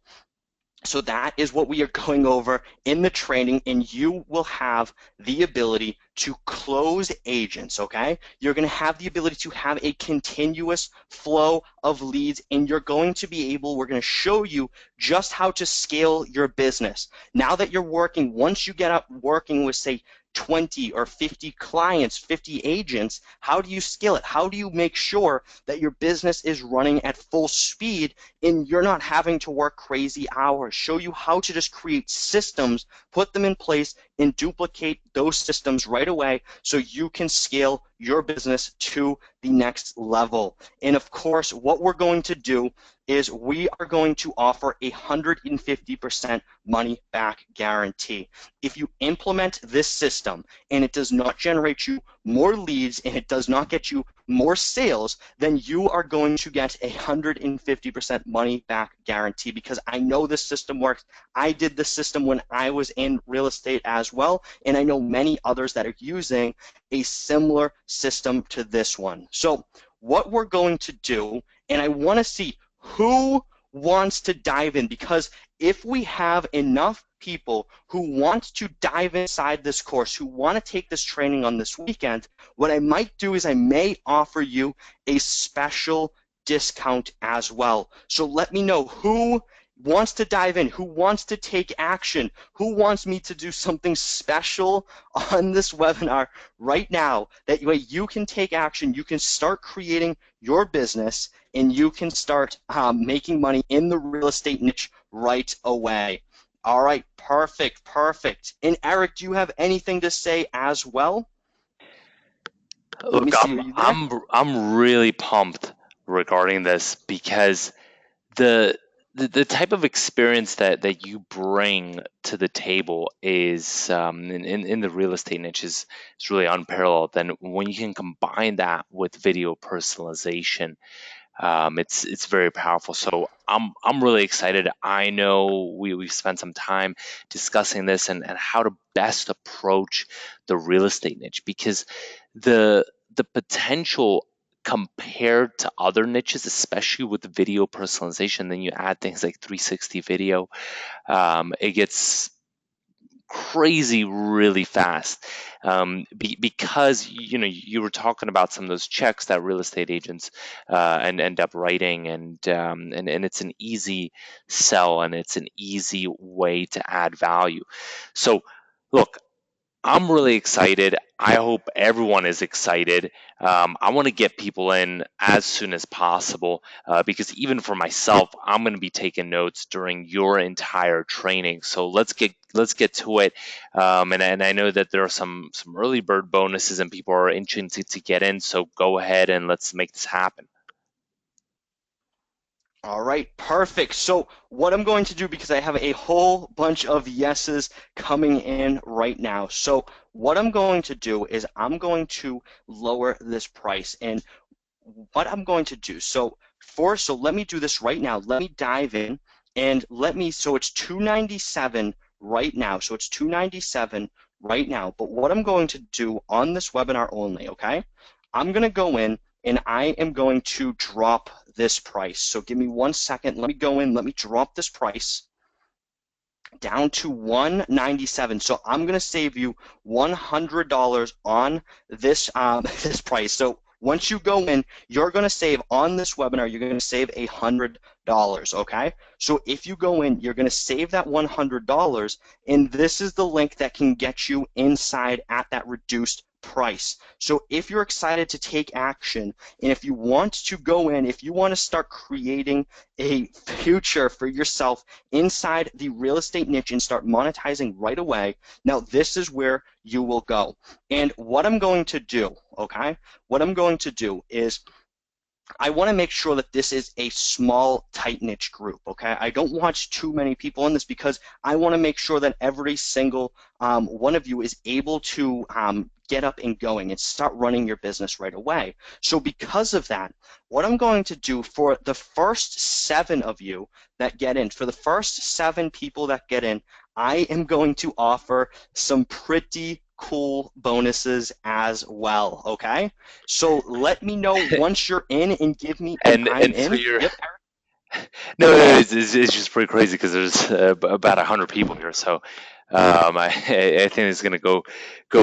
So that is what we are going over in the training, and you will have the ability to close agents, okay? You're going to have the ability to have a continuous flow of leads, and you're going to be able, we're going to show you just how to scale your business. Now that you're working, once you get up working with, say, 20 or 50 clients, 50 agents, how do you scale it? How do you make sure that your business is running at full speed and you're not having to work crazy hours? Show you how to just create systems, put them in place, and duplicate those systems right away so you can scale your business to the next level. And of course, what we're going to do is we are going to offer a 150% money back guarantee. If you implement this system and it does not generate you more leads and it does not get you more sales, then you are going to get a 150% money back guarantee, because I know this system works. I did this system when I was in real estate as well, and I know many others that are using a similar system to this one. So what we're going to do, and I want to see who wants to dive in, because if we have enough people who want to dive inside this course, who want to take this training on this weekend, what I might do is I may offer you a special discount as well. So let me know who wants to dive in, who wants to take action, who wants me to do something special on this webinar right now. That way you can take action, you can start creating your business, and you can start making money in the real estate niche right away. All right, perfect, perfect. And Eric, do you have anything to say as well? Let me Look, see, are I'm you there? I'm I'm really pumped regarding this because the the type of experience that you bring to the table is in the real estate niche is really unparalleled. And when you can combine that with video personalization, it's very powerful. So I'm really excited. I know we've spent some time discussing this and how to best approach the real estate niche, because the potential compared to other niches, especially with the video personalization, then you add things like 360 video, it gets crazy really fast, because you were talking about some of those checks that real estate agents and end up writing, and it's an easy sell and it's an easy way to add value. So look, I'm really excited. I hope everyone is excited. I want to get people in as soon as possible, because even for myself, I'm going to be taking notes during your entire training. So let's get to it. And I know that there are some early bird bonuses and people are interested to get in. So go ahead and let's make this happen. All right, perfect. So what I'm going to do, because I have a whole bunch of yeses coming in right now. So what I'm going to do is I'm going to lower this price. And what I'm going to do, so let me do this right now. Let me dive in and so it's 297 right now. So it's 297 right now. But what I'm going to do on this webinar only, okay? I'm going to go in and I am going to drop this price. So give me 1 second. Let me go in. Let me drop this price down to 197. So I'm going to save you $100 on this this price. So once you go in, you're going to save on this webinar, you're going to save $100, okay? So if you go in, you're going to save that $100, and this is the link that can get you inside at that reduced price. So if you're excited to take action, and if you want to go in, if you want to start creating a future for yourself inside the real estate niche and start monetizing right away, now this is where you will go. And what I'm going to do, okay, what I'm going to do is I want to make sure that this is a small, tight niche group. Okay, I don't want too many people in this because I want to make sure that every single one of you is able to get up and going and start running your business right away. So because of that, what I'm going to do for the first 7 of you that get in, for the first 7 people that get in, I am going to offer some pretty cool bonuses as well. Okay. So let me know once you're in and give me an I'm And so in. you're Yep. no, it's just pretty crazy because there's about 100 people here, so I think it's gonna go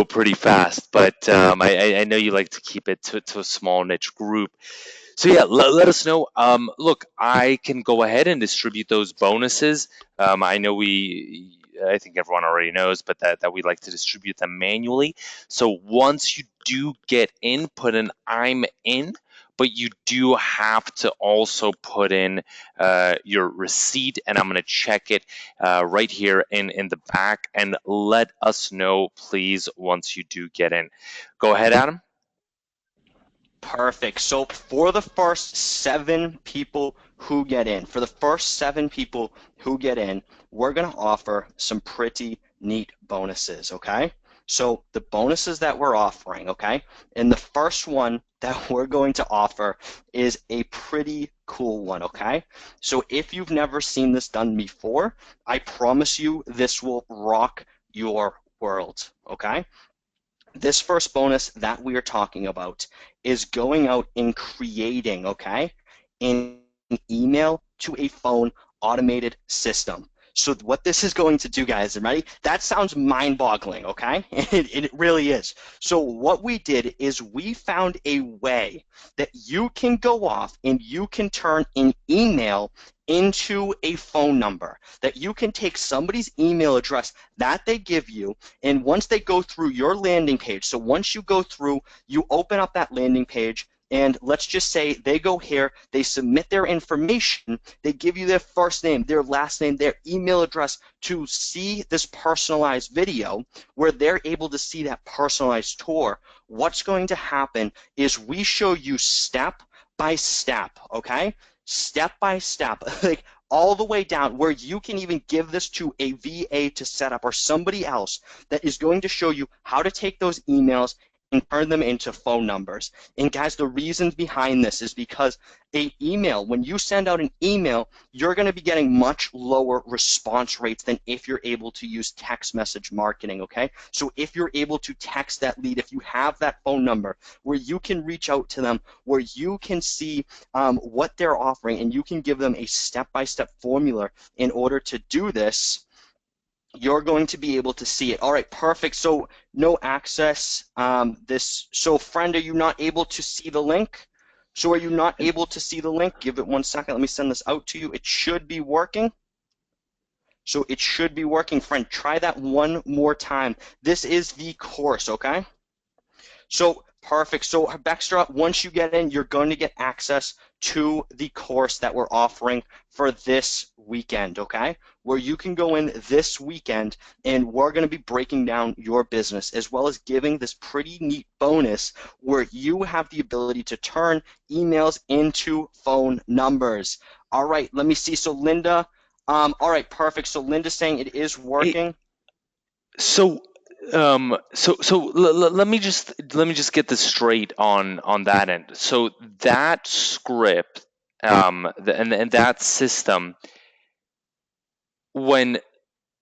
pretty fast. But I know you like to keep it to a small niche group. So yeah, let us know. Look, I can go ahead and distribute those bonuses. I know I think everyone already knows, but that we like to distribute them manually. So once you do get in, put an I'm in, but you do have to also put in your receipt, and I'm going to check it right here in the back, and let us know, please, once you do get in. Go ahead, Adam. Perfect. So for the first 7 people who get in, for the first 7 people who get in, we're going to offer some pretty neat bonuses, okay? So the bonuses that we're offering, okay? And the first one that we're going to offer is a pretty cool one, okay? So if you've never seen this done before, I promise you this will rock your world, okay? This first bonus that we are talking about is going out and creating, okay, an email to a phone automated system. So what this is going to do, guys, ready? That sounds mind-boggling, okay? It really is. So what we did is we found a way that you can go off and you can turn an email into a phone number, that you can take somebody's email address that they give you, and once they go through your landing page, so once you go through, you open up that landing page, and let's just say they go here, they submit their information, they give you their first name, their last name, their email address to see this personalized video where they're able to see that personalized tour. What's going to happen is we show you step by step, okay? Step by step, like all the way down where you can even give this to a VA to set up or somebody else that is going to show you how to take those emails and turn them into phone numbers. And guys, the reason behind this is because when you send out an email, you're going to be getting much lower response rates than if you're able to use text message marketing, okay? So if you're able to text that lead, if you have that phone number where you can reach out to them, where you can see what they're offering, and you can give them a step-by-step formula in order to do this, you're going to be able to see it. All right, perfect. So no access. So friend, are you not able to see the link? So are you not able to see the link? Give it 1 second. Let me send this out to you. It should be working. So it should be working, friend. Try that one more time. This is the course, okay? So perfect. So Bextra, once you get in, you're going to get access to the course that we're offering for this weekend, okay? Where you can go in this weekend and we're going to be breaking down your business as well as giving this pretty neat bonus where you have the ability to turn emails into phone numbers. All right, let me see. So Linda, all right, perfect. So Linda's saying it is Hey, working. so let me just get this straight on that end. So that script, and that system, when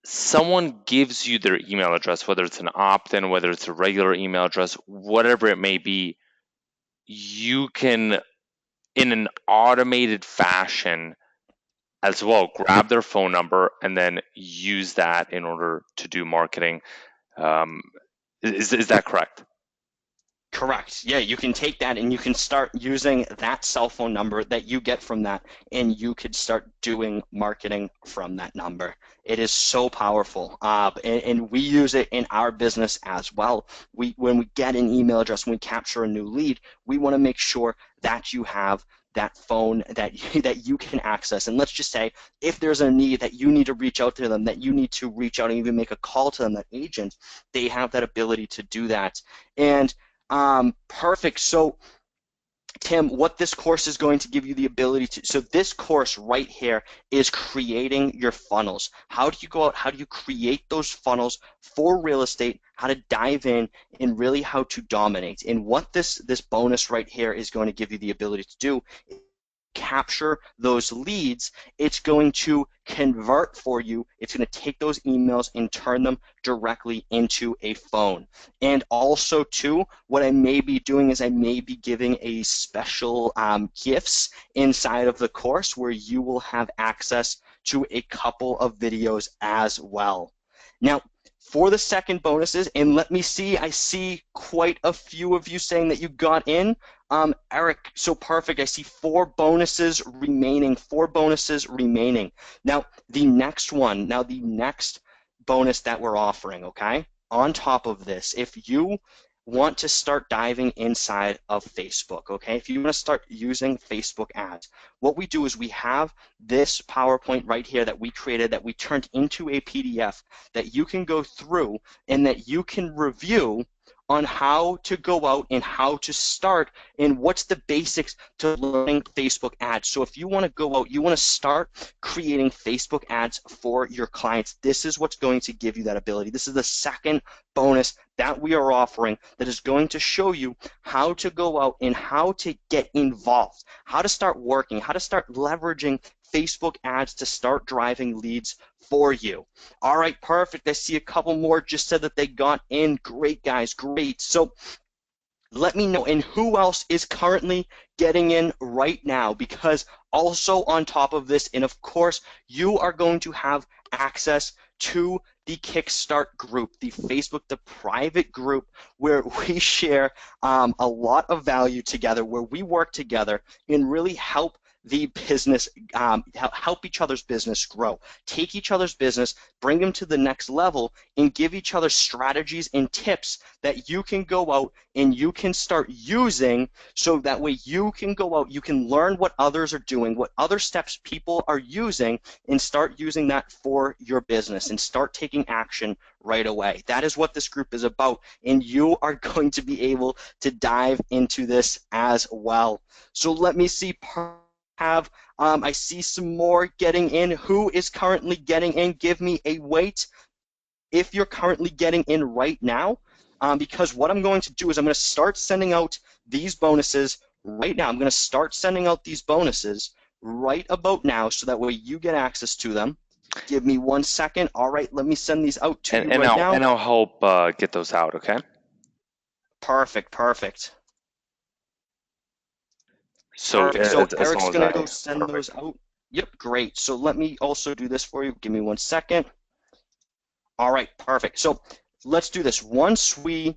someone gives you their email address, whether it's an opt-in, whether it's a regular email address, whatever it may be, you can, in an automated fashion as well, grab their phone number and then use that in order to do marketing. Um, is that correct? Correct. Yeah, you can take that and you can start using that cell phone number that you get from that, and you could start doing marketing from that number. It is so powerful, and we use it in our business as well. When we get an email address, when we capture a new lead, we want to make sure that you have that phone that you can access. And let's just say if there's a need that you need to reach out to them, that you need to reach out and even make a call to them, that agent, they have that ability to do that. And perfect. So Tim, what this course is going to give you the ability to, so this course right here is creating your funnels. How do you go out? How do you create those funnels for real estate? How to dive in and really how to dominate. And what this bonus right here is going to give you the ability to do, capture those leads. It's going to convert for you. It's going to take those emails and turn them directly into a phone. And also, too, what I may be doing is I may be giving a special gifts inside of the course where you will have access to a couple of videos as well. Now, for the second bonuses, and let me see, I see quite a few of you saying that you got in. Eric, so perfect. I see 4 bonuses remaining. 4 bonuses remaining. Now, the next one, now the next bonus that we're offering, okay? On top of this, if you want to start diving inside of Facebook, okay? If you want to start using Facebook ads, what we do is we have this PowerPoint right here that we created that we turned into a PDF that you can go through and that you can review on how to go out and how to start and what's the basics to learning Facebook ads. So if you want to go out, you want to start creating Facebook ads for your clients, this is what's going to give you that ability. This is the second bonus that we are offering that is going to show you how to go out and how to get involved, how to start working, how to start leveraging Facebook ads to start driving leads for you. All right, perfect. I see a couple more just said that they got in. Great, guys, great. So let me know. And who else is currently getting in right now? Because also on top of this, and of course, you are going to have access to the Kickstart group, the Facebook, the private group where we share a lot of value together, where we work together and really help the business, help each other's business grow, take each other's business, bring them to the next level, and give each other strategies and tips that you can go out and you can start using so that way you can go out, you can learn what others are doing, what other steps people are using, and start using that for your business and start taking action right away. That is what this group is about, and you are going to be able to dive into this as well. So let me see. I see some more getting in. Who is currently getting in? Give me a wait if you're currently getting in right now, because what I'm going to do is I'm going to start sending out these bonuses right now. I'm going to start sending out these bonuses right about now so that way you get access to them. Give me 1 second. All right, let me send these out to you right now. And I'll help get those out, okay? Perfect, perfect. So Perfect. So as Eric's long as going I to go send perfect. those out. Yep, great. So let me also do this for you. Give me 1 second. All right, perfect. So let's do this. Once we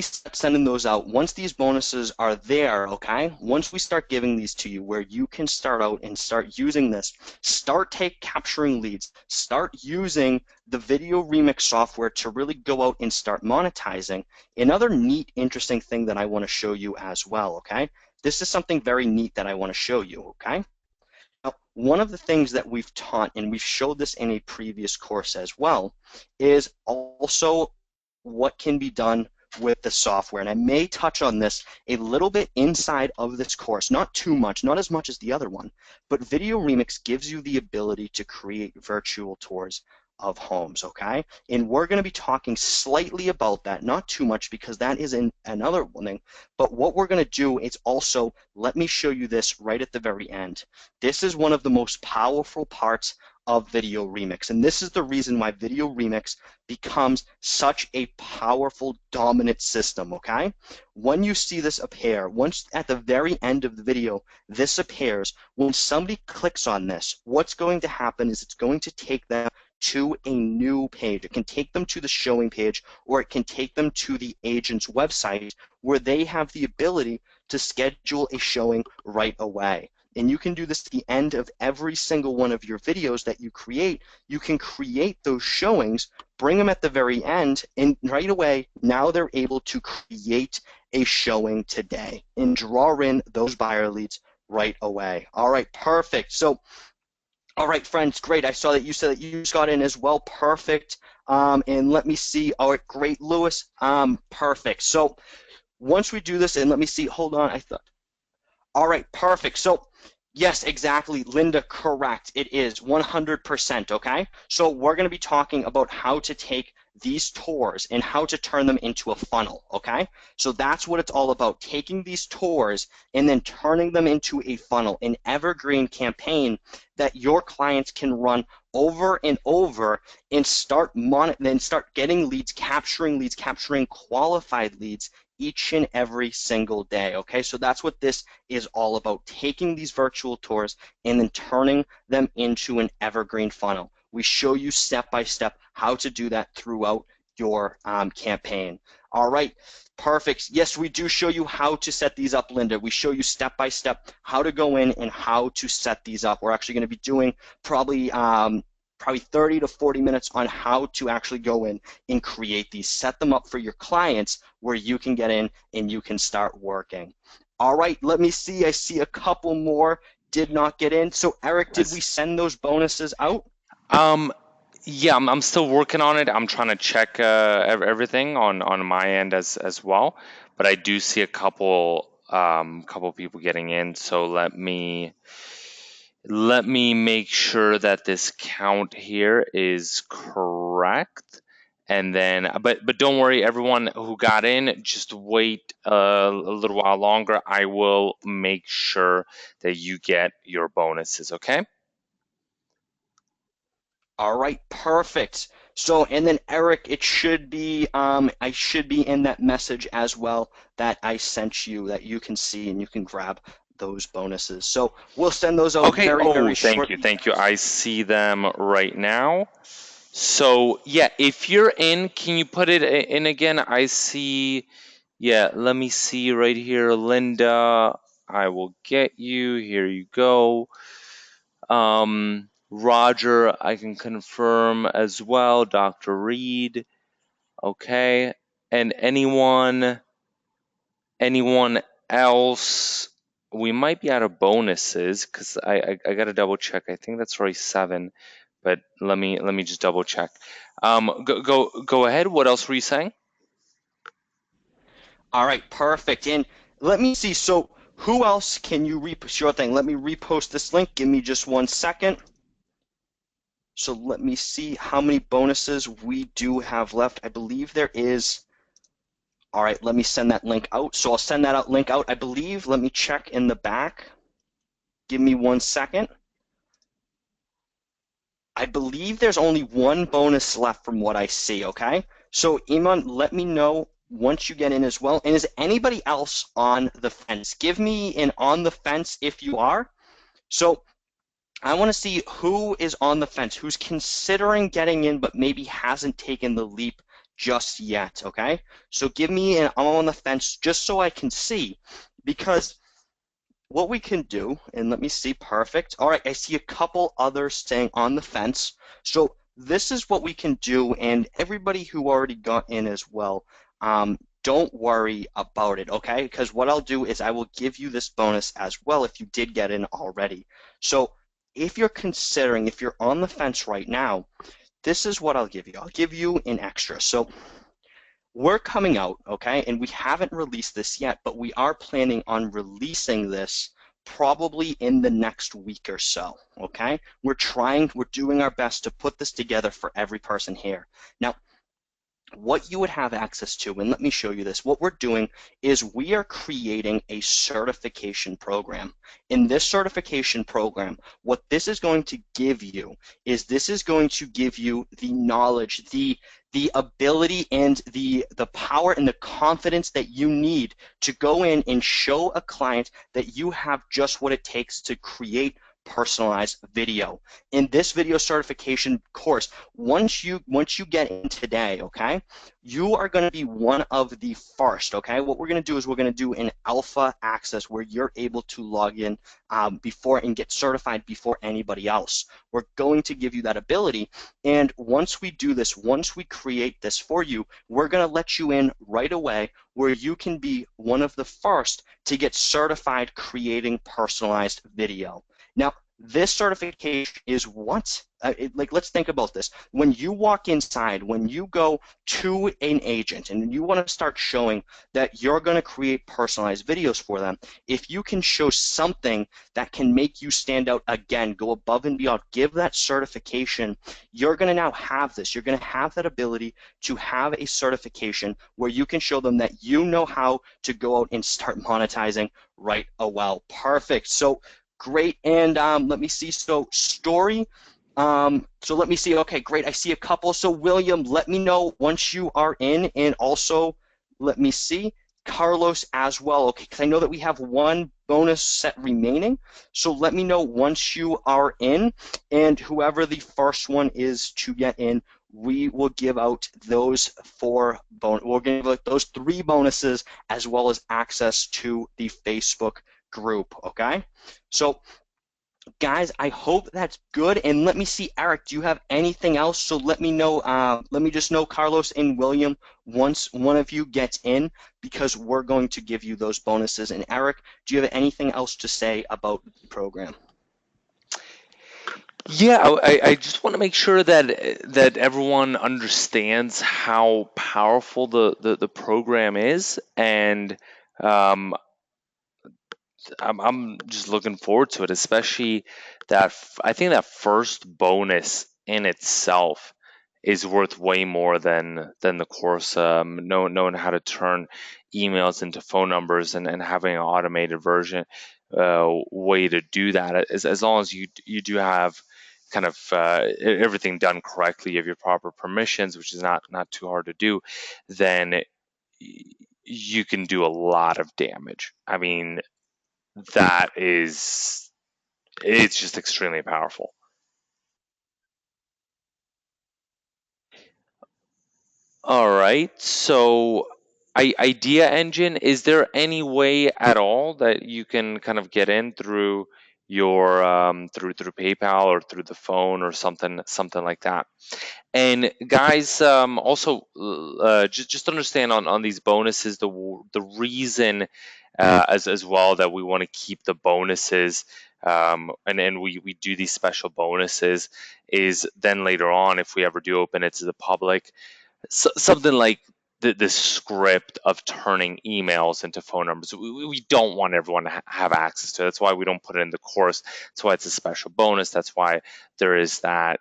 start sending those out, once these bonuses are there, okay, once we start giving these to you where you can start out and start using this, start capturing leads, start using the VideoRemix software to really go out and start monetizing. Another neat, interesting thing that I want to show you as well, okay? This is something very neat that I want to show you, okay? Now, one of the things that we've taught, and we've showed this in a previous course as well, is also what can be done with the software. And I may touch on this a little bit inside of this course, not too much, not as much as the other one, but VideoRemix gives you the ability to create virtual tours of homes, okay? And we're going to be talking slightly about that, not too much because that is another thing, but what we're going to do is also, let me show you this right at the very end. This is one of the most powerful parts of VideoRemix, and this is the reason why VideoRemix becomes such a powerful, dominant system, okay? When you see this appear, once at the very end of the video, this appears, when somebody clicks on this, what's going to happen is it's going to take them to a new page. It can take them to the showing page, or it can take them to the agent's website where they have the ability to schedule a showing right away. And you can do this at the end of every single one of your videos that you create. You can create those showings, bring them at the very end, and right away, now they're able to create a showing today and draw in those buyer leads right away. All right, perfect. So, all right, friends, great. I saw that you said that you just got in as well. Perfect. And let me see. All right, great, Lewis. Perfect. So once we do this, and let me see, hold on, I thought. All right, perfect. So, yes, exactly, Linda, correct. It is 100%, okay? So, we're going to be talking about how to take these tours and how to turn them into a funnel, okay? So, that's what it's all about, taking these tours and then turning them into a funnel, an evergreen campaign that your clients can run over and over and then start getting leads, capturing qualified leads each and every single day, okay? So that's what this is all about, taking these virtual tours and then turning them into an evergreen funnel. We show you step by step how to do that throughout your campaign. All right, perfect. Yes, we do show you how to set these up, Linda. We show you step by step how to go in and how to set these up. We're actually going to be doing probably 30 to 40 minutes on how to actually go in and create these, set them up for your clients where you can get in and you can start working. All right, let me see. I see a couple more did not get in. So, Eric, did we send those bonuses out? Um, yeah, I'm still working on it. I'm trying to check everything on my end as well, but I do see a couple people getting in. So let me make sure that this count here is correct. And then, but don't worry, everyone who got in, just wait a little while longer. I will make sure that you get your bonuses. Okay? All right, perfect. So, and then Eric, it should be, I should be in that message as well that I sent you that you can see and you can grab those bonuses. So we'll send those out Okay. very, Oh, very thank you, shortly. thank you. I see them right now. So yeah, if you're in, can you put it in again? I see. Yeah, let me see right here, Linda. I will get you. Here you go. Roger, I can confirm as well. Dr. Reed. Okay. And anyone else? We might be out of bonuses because I got to double check. I think that's already 7, but let me just double check. Go ahead. What else were you saying? All right, perfect. And let me see. So who else can you sure thing. Let me repost this link. Give me just 1 second. So let me see how many bonuses we do have left. I believe there is. All right, let me send that link out. So I'll send that link out. I believe, let me check in the back. Give me 1 second. I believe there's only one bonus left from what I see, okay? So Iman, let me know once you get in as well. And is anybody else on the fence? Give me an on the fence if you are. So I want to see who is on the fence, who's considering getting in but maybe hasn't taken the leap just yet, okay? So give me an I'm on the fence just so I can see, because what we can do, and let me see, perfect. All right, I see a couple others staying on the fence. So this is what we can do, and everybody who already got in as well, don't worry about it, okay? Because what I'll do is I will give you this bonus as well if you did get in already. So if you're considering, if you're on the fence right now, this is what I'll give you. I'll give you an extra. So we're coming out, okay, and we haven't released this yet, but we are planning on releasing this probably in the next week or so, okay? We're doing our best to put this together for every person here. Now, what you would have access to, and let me show you this, what we're doing is we are creating a certification program. In this certification program, what this is going to give you is this is going to give you the knowledge, the ability and the power and the confidence that you need to go in and show a client that you have just what it takes to create personalized video. In this video certification course, once you get in today, okay, you are going to be one of the first, okay? What we're going to do is we're going to do an alpha access where you're able to log in before and get certified before anybody else. We're going to give you that ability, and once we do this, once we create this for you, we're going to let you in right away where you can be one of the first to get certified creating personalized video. Now, This certification is what? Like, let's think about this. When you walk inside, when you go to an agent and you want to start showing that you're going to create personalized videos for them, if you can show something that can make you stand out again, go above and beyond, give that certification, you're going to now have this. You're going to have that ability to have a certification where you can show them that you know how to go out and start monetizing right. Oh, wow. Perfect. So, great. And let me see. So story. So let me see. Okay, great. I see a couple. So William, let me know once you are in, and also let me see Carlos as well. Okay, because I know that we have one bonus set remaining. So let me know once you are in, and whoever the first one is to get in, we will give out those we'll give out those 3 bonuses as well as access to the Facebook group. Okay. So, guys, I hope that's good. And let me see, Eric, do you have anything else? So let me know. Let me just know, Carlos and William, once one of you gets in, because we're going to give you those bonuses. And Eric, do you have anything else to say about the program? Yeah, I just want to make sure that everyone understands how powerful the program is, and um, I'm just looking forward to it, especially I think that first bonus in itself is worth way more than the course. Knowing how to turn emails into phone numbers and having an automated version way to do that, as long as you do have kind of everything done correctly, you have your proper permissions, which is not too hard to do, then you can do a lot of damage. I mean, that is it's just extremely powerful. All right. So, Idea Engine, is there any way at all that you can kind of get in through your through PayPal or through the phone or something like that? And guys, also just understand on these bonuses, the reason as well that we want to keep the bonuses, and we do these special bonuses, is then later on, if we ever do open it to the public, something like the script of turning emails into phone numbers. We don't want everyone to have access to it. That's why we don't put it in the course. That's why it's a special bonus. That's why there is that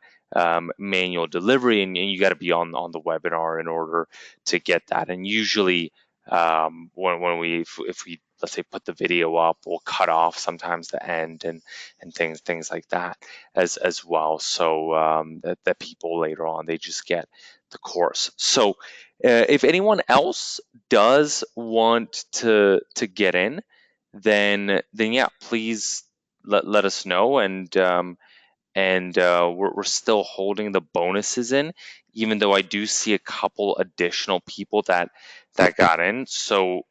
manual delivery, and you got to be on the webinar in order to get that. And usually, when if we, let's say, put the video up, we'll cut off sometimes the end and things like that as well, so that people later on, they just get the course. So if anyone else does want to get in, then yeah, please let us know, and we're still holding the bonuses in, even though I do see a couple additional people that got in. So,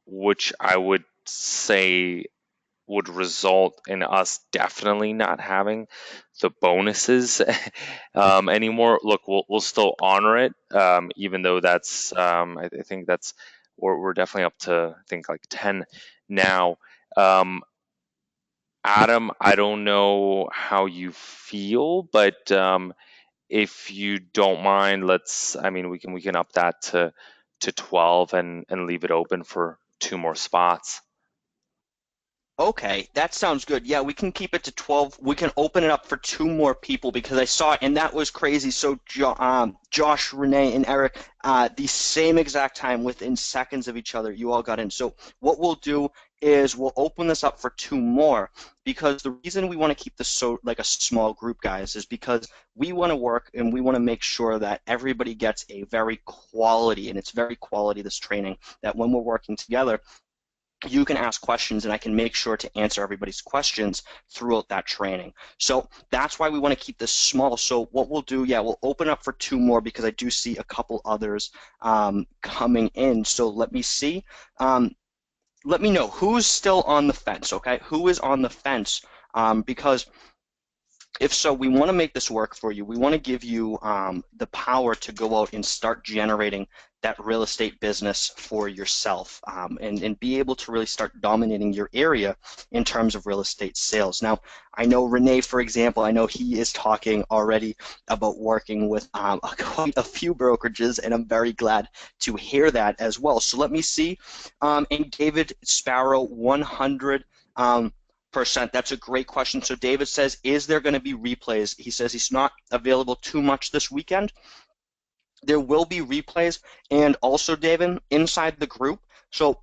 which I would say would result in us definitely not having the bonuses anymore. Look, we'll still honor it, even though that's I think that's we're definitely up to, I think, like 10 now. Um, Adam, I don't know how you feel, but if you don't mind, I mean, we can up that to 12 and leave it open for 2 more spots. Okay, that sounds good. Yeah, we can keep it to 12. We can open it up for 2 more people because I saw it and that was crazy. So, Josh, Renee, and Eric, the same exact time within seconds of each other, you all got in. So, what we'll do is we'll open this up for 2 more, because the reason we want to keep this so like a small group, guys, is because we want to work and we want to make sure that everybody gets a very quality, and it's very quality, this training, that when we're working together, you can ask questions and I can make sure to answer everybody's questions throughout that training. So that's why we want to keep this small. So what we'll do, yeah, we'll open up for 2 more because I do see a couple others coming in. So let me see. Let me know who's still on the fence, okay? Who is on the fence? Because If so, we want to make this work for you. We want to give you the power to go out and start generating that real estate business for yourself, and be able to really start dominating your area in terms of real estate sales. Now, I know Renee, for example, I know he is talking already about working with quite a few brokerages, and I'm very glad to hear that as well. So let me see. And David Sparrow, 100. Percent. That's a great question. So David says, is there going to be replays? He says he's not available too much this weekend. There will be replays, and also, David, inside the group. So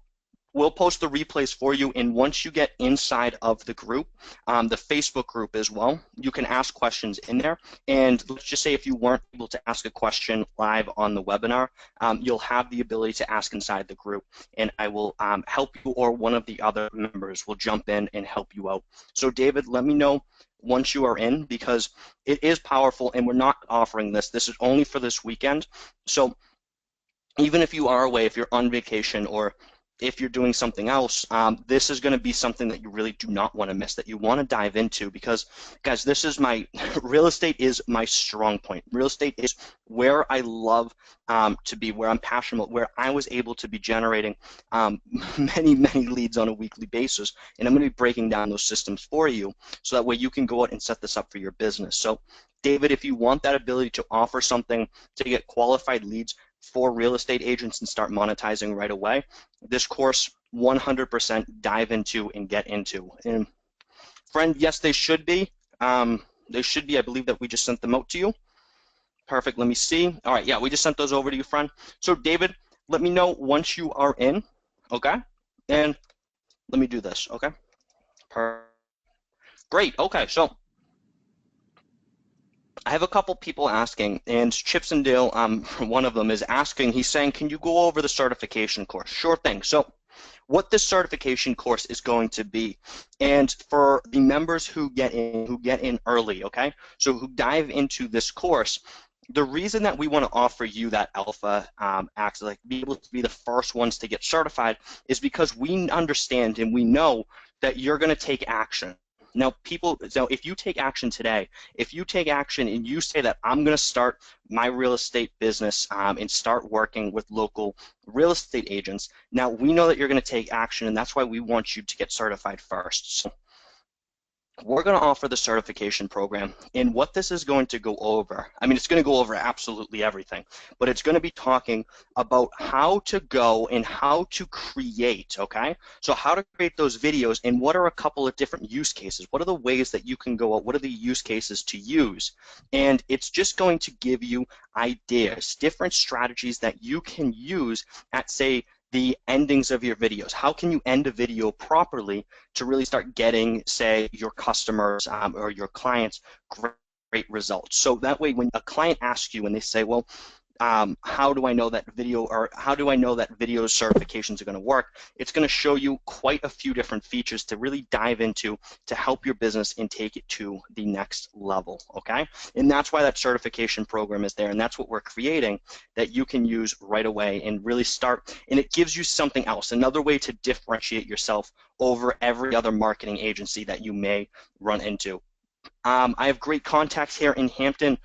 we'll post the replays for you, and once you get inside of the group, the Facebook group as well, you can ask questions in there. And let's just say if you weren't able to ask a question live on the webinar, you'll have the ability to ask inside the group, and I will help you, or one of the other members will jump in and help you out. So David, let me know once you are in, because it is powerful, and we're not offering this. This is only for this weekend. So even if you are away, if you're on vacation, or if you're doing something else, this is going to be something that you really do not want to miss, that you want to dive into, because, guys, this is my real estate is my strong point. Real estate is where I love to be, where I'm passionate, where I was able to be generating many, many leads on a weekly basis, and I'm going to be breaking down those systems for you, so that way you can go out and set this up for your business. So, David, if you want that ability to offer something to get qualified leads for real estate agents and start monetizing right away, this course 100% dive into and get into. And friend, yes, they should be. They should be. I believe that we just sent them out to you. Perfect. Let me see. All right. Yeah, we just sent those over to you, friend. So David, let me know once you are in. Okay. And let me do this. Okay. Perfect. Great. Okay. So I have a couple people asking, and Chipsendale, one of them, is asking, he's saying, can you go over the certification course? Sure thing. So what this certification course is going to be, and for the members who get in early, okay, so who dive into this course, the reason that we want to offer you that alpha access, like be able to be the first ones to get certified, is because we understand and we know that you're going to take action. Now, so if you take action today, if you take action and you say that I'm going to start my real estate business and start working with local real estate agents, now we know that you're going to take action, and that's why we want you to get certified first. So we're going to offer the certification program, and what this is going to go over, I mean, it's going to go over absolutely everything, but it's going to be talking about how to go and how to create, okay? So how to create those videos, and what are a couple of different use cases? What are the ways that you can go out? What are the use cases to use? And it's just going to give you ideas, different strategies that you can use at, say, the endings of your videos. How can you end a video properly to really start getting, say, your customers or your clients great results? So that way, when a client asks you and they say, well, how do I know that video, or how do I know that video certifications are going to work? It's going to show you quite a few different features to really dive into to help your business and take it to the next level, okay? And that's why that certification program is there, and that's what we're creating that you can use right away and really start, and it gives you something else, another way to differentiate yourself over every other marketing agency that you may run into. I have great contacts here in Hampton,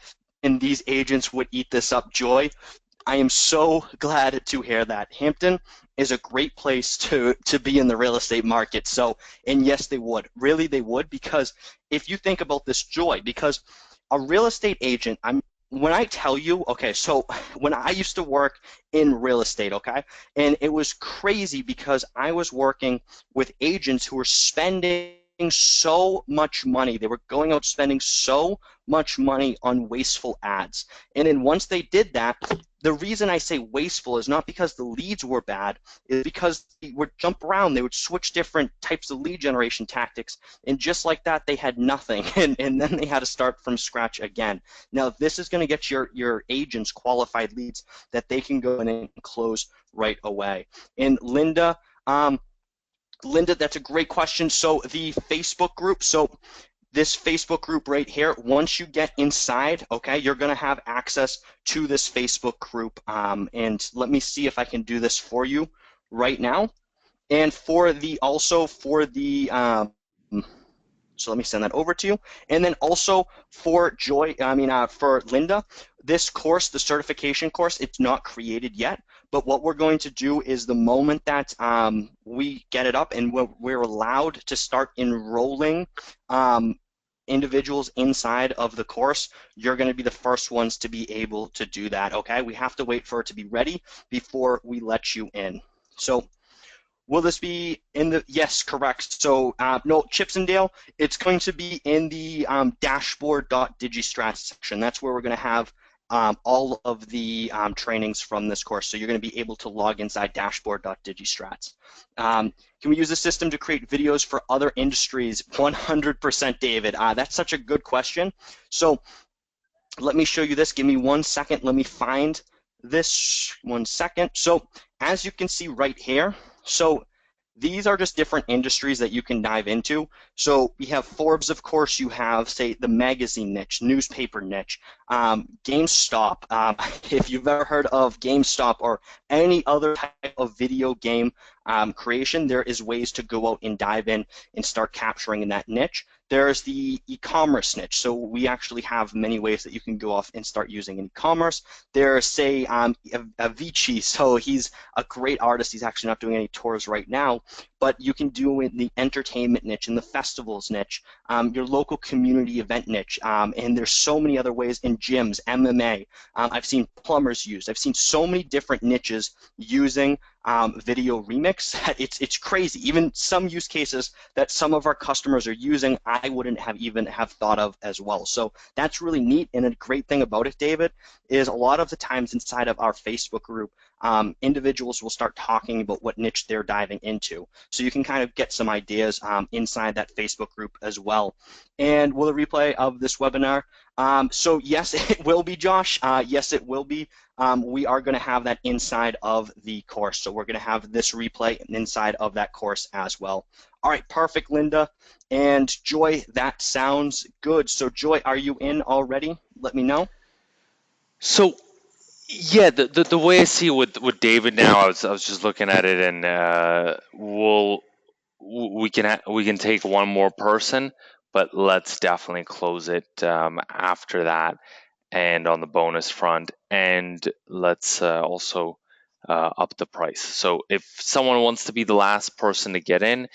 and these agents would eat this up, Joy. I am so glad to hear that. Hampton is a great place to be in the real estate market. So, and yes, they would. Really, they would, because if you think about this, Joy, because a real estate agent, when I tell you, okay, so when I used to work in real estate, okay, and it was crazy because I was working with agents who were spending so much money. They were going out spending so much money on wasteful ads. And then once they did that, the reason I say wasteful is not because the leads were bad, is because they would jump around, they would switch different types of lead generation tactics, and just like that, they had nothing, and then they had to start from scratch again. Now, this is going to get your agents qualified leads that they can go in and close right away. And Linda, that's a great question. So the Facebook group, so this Facebook group right here, once you get inside, okay, you're going to have access to this Facebook group. And let me see if I can do this for you right now. And for the, So let me send that over to you. And then also for for Linda, this course, the certification course, it's not created yet. But what we're going to do is the moment that we get it up and we're allowed to start enrolling individuals inside of the course, you're going to be the first ones to be able to do that, okay? We have to wait for it to be ready before we let you in. So will this be in the, yes, correct. So no, Chipsendale, it's going to be in the dashboard.digistrat section. That's where we're going to have all of the trainings from this course. So you're going to be able to log inside dashboard.digistrats. Can we use the system to create videos for other industries? 100%, David. That's such a good question. So let me show you this. Give me 1 second. Let me find this 1 second. So as you can see right here, so these are just different industries that you can dive into. So we have Forbes, of course. You have, say, the magazine niche, newspaper niche, GameStop. If you've ever heard of GameStop or any other type of video game creation, there is ways to go out and dive in and start capturing in that niche. There's the e-commerce niche. So we actually have many ways that you can go off and start using in e-commerce. There's, say, Avicii. So he's a great artist. He's actually not doing any tours right now, but you can do in the entertainment niche and the festivals niche, your local community event niche, and there's so many other ways in gyms, MMA. I've seen plumbers use. I've seen so many different niches using VideoRemix that it's crazy. Even some use cases that some of our customers are using, I wouldn't have even have thought of as well. So that's really neat. And a great thing about it, David, is a lot of the times inside of our Facebook group, individuals will start talking about what niche they're diving into. So you can kind of get some ideas inside that Facebook group as well. And will a replay of this webinar? So yes, it will be, Josh. Yes, it will be. We are going to have that inside of the course. So we're going to have this replay inside of that course as well. All right, perfect, Linda. And Joy, that sounds good. So Joy, are you in already? Let me know. So yeah, the way I see it with David now, I was just looking at it, and we can take one more person, but let's definitely close it after that, and on the bonus front, and let's also up the price. So if someone wants to be the last person to get in,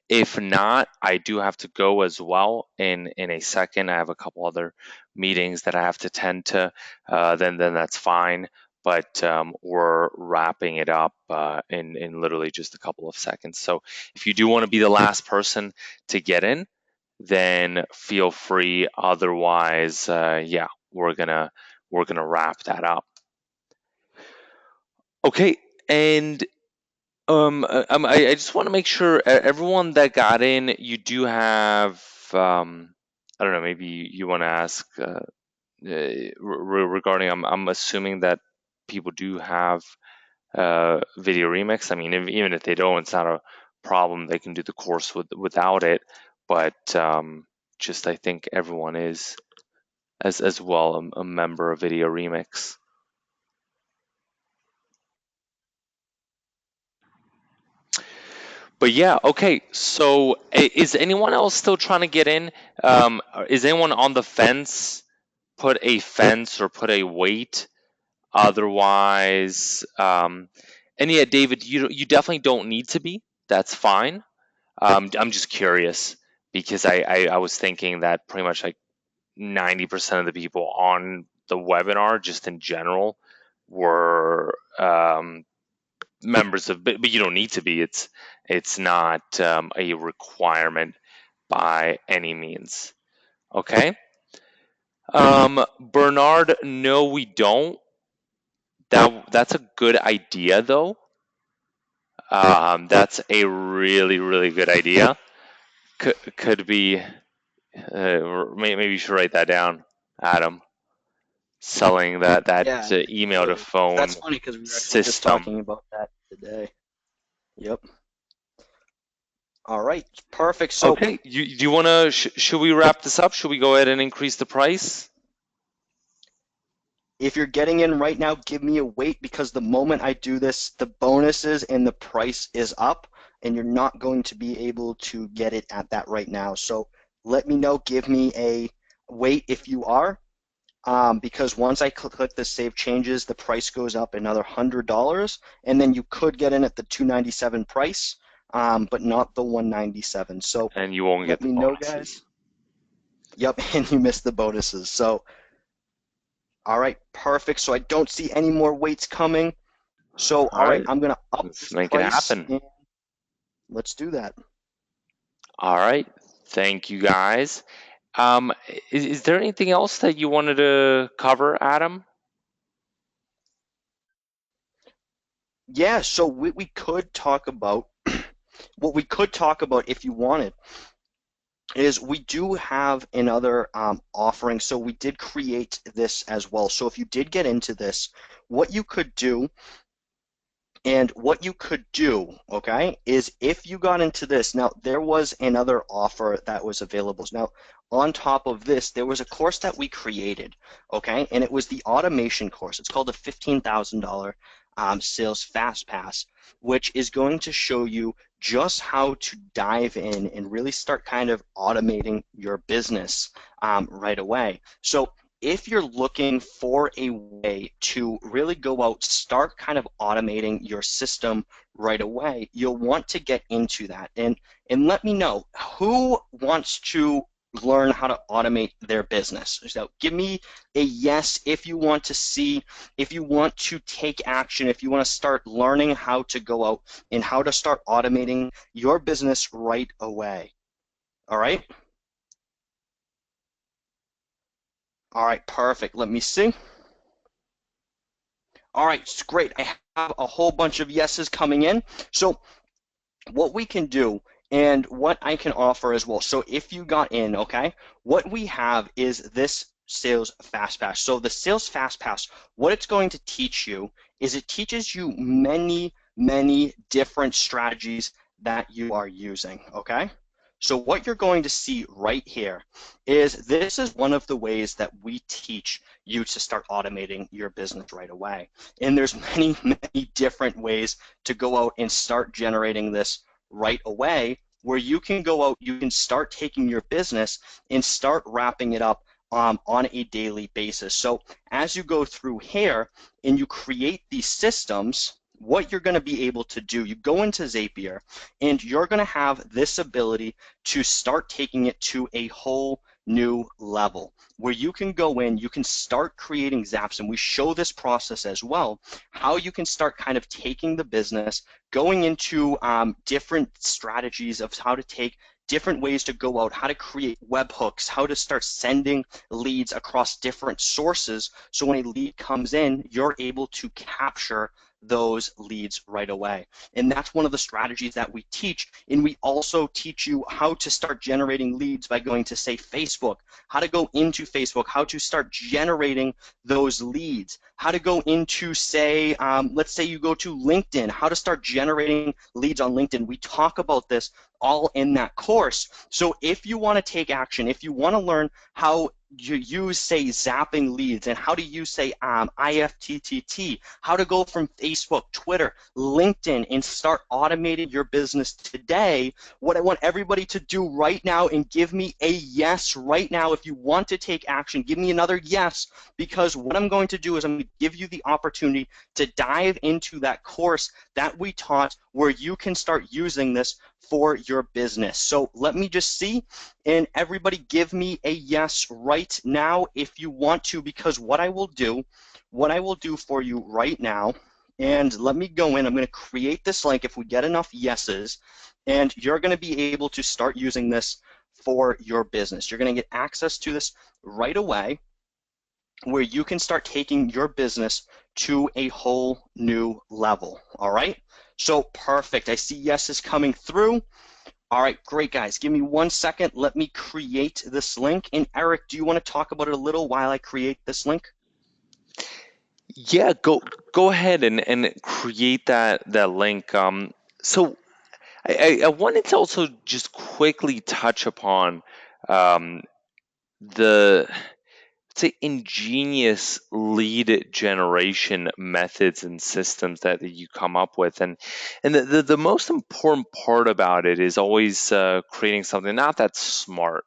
if not, I do have to go as well in a second. I have a couple other meetings that I have to tend to. Then that's fine. But we're wrapping it up in literally just a couple of seconds. So if you do want to be the last person to get in, then feel free. Otherwise, yeah, we're gonna wrap that up. Okay, and I just want to make sure everyone that got in, you do have I don't know, maybe you want to ask regarding. I'm assuming that people do have VideoRemix. I mean, even if they don't, it's not a problem. They can do the course without it. But just I think everyone is as well a member of VideoRemix. But yeah, okay. So is anyone else still trying to get in? Is anyone on the fence? Put a fence or put a weight. Otherwise, and yeah, David, you definitely don't need to be. That's fine. I'm just curious because I was thinking that pretty much like 90% of the people on the webinar, just in general, were members of, but you don't need to be. It's not a requirement by any means. Okay. Bernard, no, we don't. That's a good idea though. That's a really good idea. Could be. Maybe you should write that down, Adam. Selling that Yeah, email to absolutely. phone That's funny because we were actually just system. talking about that today. Yep. All right, perfect. So Okay, do you want to? Should we wrap this up? Should we go ahead and increase the price? if you're getting in right now, give me a wait because the moment I do this, the bonuses and the price is up, and you're not going to be able to get it at that right now. So let me know. Give me a wait if you are, because once I click the save changes, the price goes up another $100, and then you could get in at the 297 price, but not the 197. So And you won't let get the me know, guys. bonuses. Yep, and you missed the bonuses. So, all right, perfect. So I don't see any more waits coming. So, All all right, right, I'm gonna up let's this make it price, happen. and let's do that. All right, thank you guys. Um, is there anything else that you wanted to cover, Adam? Yeah, so we could talk about what we could talk about if you wanted is we do have another offering. So we did create this as well. So if you did get into this, what you could do and what you could do, okay, is if you got into this, now there was another offer that was available. Now, on top of this, there was a course that we created, okay, and it was the automation course. It's called the $15,000 Sales Fast Pass, which is going to show you just how to dive in and really start kind of automating your business right away. So if you're looking for a way to really go out, start kind of automating your system right away, you'll want to get into that. And let me know who wants to learn how to automate their business. So give me a yes if you want to see, if you want to take action, if you want to start learning how to go out and how to start automating your business right away. All right? All right, perfect. Let me see. All right, it's great. I have a whole bunch of yeses coming in. So what we can do and what I can offer as well. So if you got in, okay, what we have is this sales fast pass. So the sales fast pass, what it's going to teach you is it teaches you many different strategies that you are using, okay? So what you're going to see right here is this is one of the ways that we teach you to start automating your business right away. And there's many different ways to go out and start generating this right away, where you can go out, you can start taking your business and start wrapping it up on a daily basis. So as you go through here and you create these systems, what you're going to be able to do, you go into Zapier and you're going to have this ability to start taking it to a whole new level where you can go in, you can start creating zaps, and we show this process as well, how you can start kind of taking the business, going into different strategies of how to take different ways to go out, how to create webhooks, how to start sending leads across different sources. So when a lead comes in, you're able to capture those leads right away. And that's one of the strategies that we teach. And we also teach you how to start generating leads by going to, say, Facebook, how to go into Facebook, how to start generating those leads, how to go into, say, let's say you go to LinkedIn, how to start generating leads on LinkedIn. We talk about this all in that course. So if you want to take action, if you want to learn how you use, say, zapping leads and how to use, say, IFTTT, how to go from Facebook, Twitter, LinkedIn, and start automating your business today, what I want everybody to do right now, and give me a yes right now. If you want to take action, give me another yes, because what I'm going to do is I'm going to give you the opportunity to dive into that course that we taught where you can start using this for your business. So let me just see, and everybody give me a yes right now if you want to, because what I will do for you right now, and let me go in, I'm going to create this link if we get enough yeses, and you're going to be able to start using this for your business. You're going to get access to this right away, where you can start taking your business to a whole new level. All right? So perfect. I see yeses coming through. All right, great, guys. Give me 1 second. Let me create this link. And Eric, do you want to talk about it a little while I create this link? Yeah, go ahead and create that link. So I wanted to also just quickly touch upon um, the say ingenious lead generation methods and systems that you come up with, and the most important part about it is always creating something not that smart,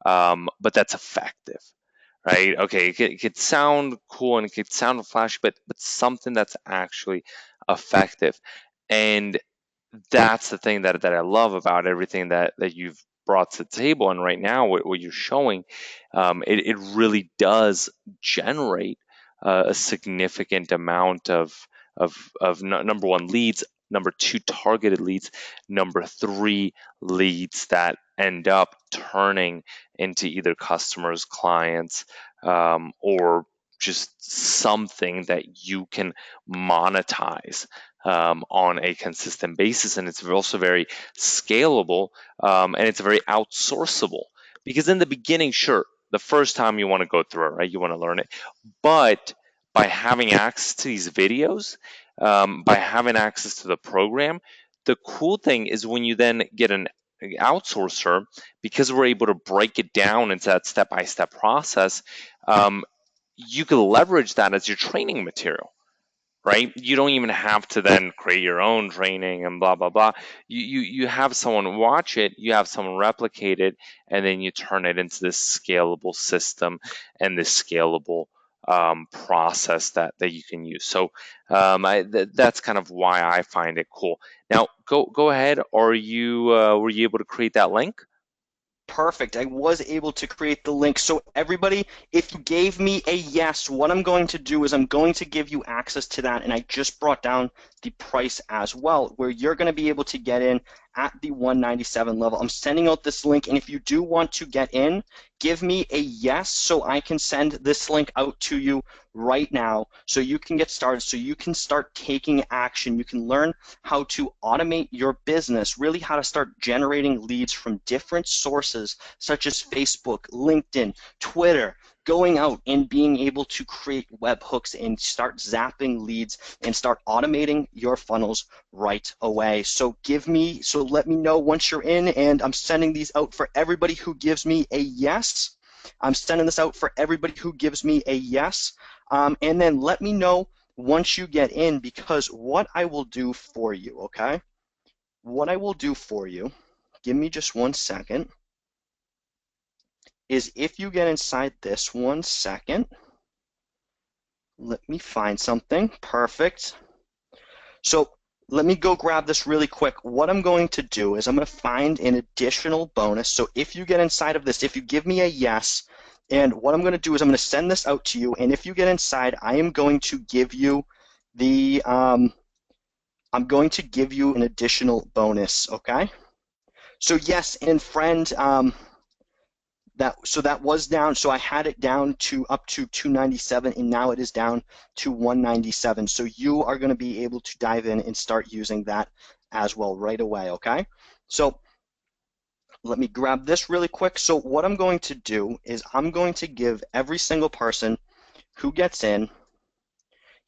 but that's effective, right? Okay, it could sound cool and it could sound flashy, but something that's actually effective. And that's the thing that I love about everything that you've brought to the table. And right now, what you're showing, it really does generate a significant amount of number one, leads, number two, targeted leads, number three, leads that end up turning into either customers, clients, or just something that you can monetize on a consistent basis. And it's also very scalable, and it's very outsourceable. Because in the beginning, sure, the first time you want to go through it, right? You want to learn it. But by having access to these videos, by having access to the program, the cool thing is when you then get an outsourcer, because we're able to break it down into that step-by-step process, um, you can leverage that as your training material, right? You don't even have to then create your own training and blah blah blah. You have someone watch it, you have someone replicate it, and then you turn it into this scalable system and this scalable process that you can use. So that's kind of why I find it cool. Now go ahead. Are you were you able to create that link? Perfect. I was able to create the link. So everybody, if you gave me a yes, what I'm going to do is I'm going to give you access to that. And I just brought down the price as well, where you're going to be able to get in at the 197 level. I'm sending out this link. And if you do want to get in, give me a yes so I can send this link out to you right now so you can get started, so you can start taking action. You can learn how to automate your business, really how to start generating leads from different sources such as Facebook, LinkedIn, Twitter, going out and being able to create webhooks and start zapping leads and start automating your funnels right away. So let me know once you're in, and I'm sending these out for everybody who gives me a yes. I'm sending this out for everybody who gives me a yes. And then let me know once you get in, because what I will do for you, okay? What I will do for you, give me just 1 second, is if you get inside this 1 second, let me find something. Perfect. So let me go grab this really quick. What I'm going to do is I'm going to find an additional bonus. So if you get inside of this, if you give me a yes, and what I'm going to do is I'm going to send this out to you, and if you get inside, I am going to give you the I'm going to give you an additional bonus, okay? So yes, and friend, that was down. So I had it down to up to 297, and now it is down to 197. So you are going to be able to dive in and start using that as well right away, okay? So let me grab this really quick. So what I'm going to do is I'm going to give every single person who gets in,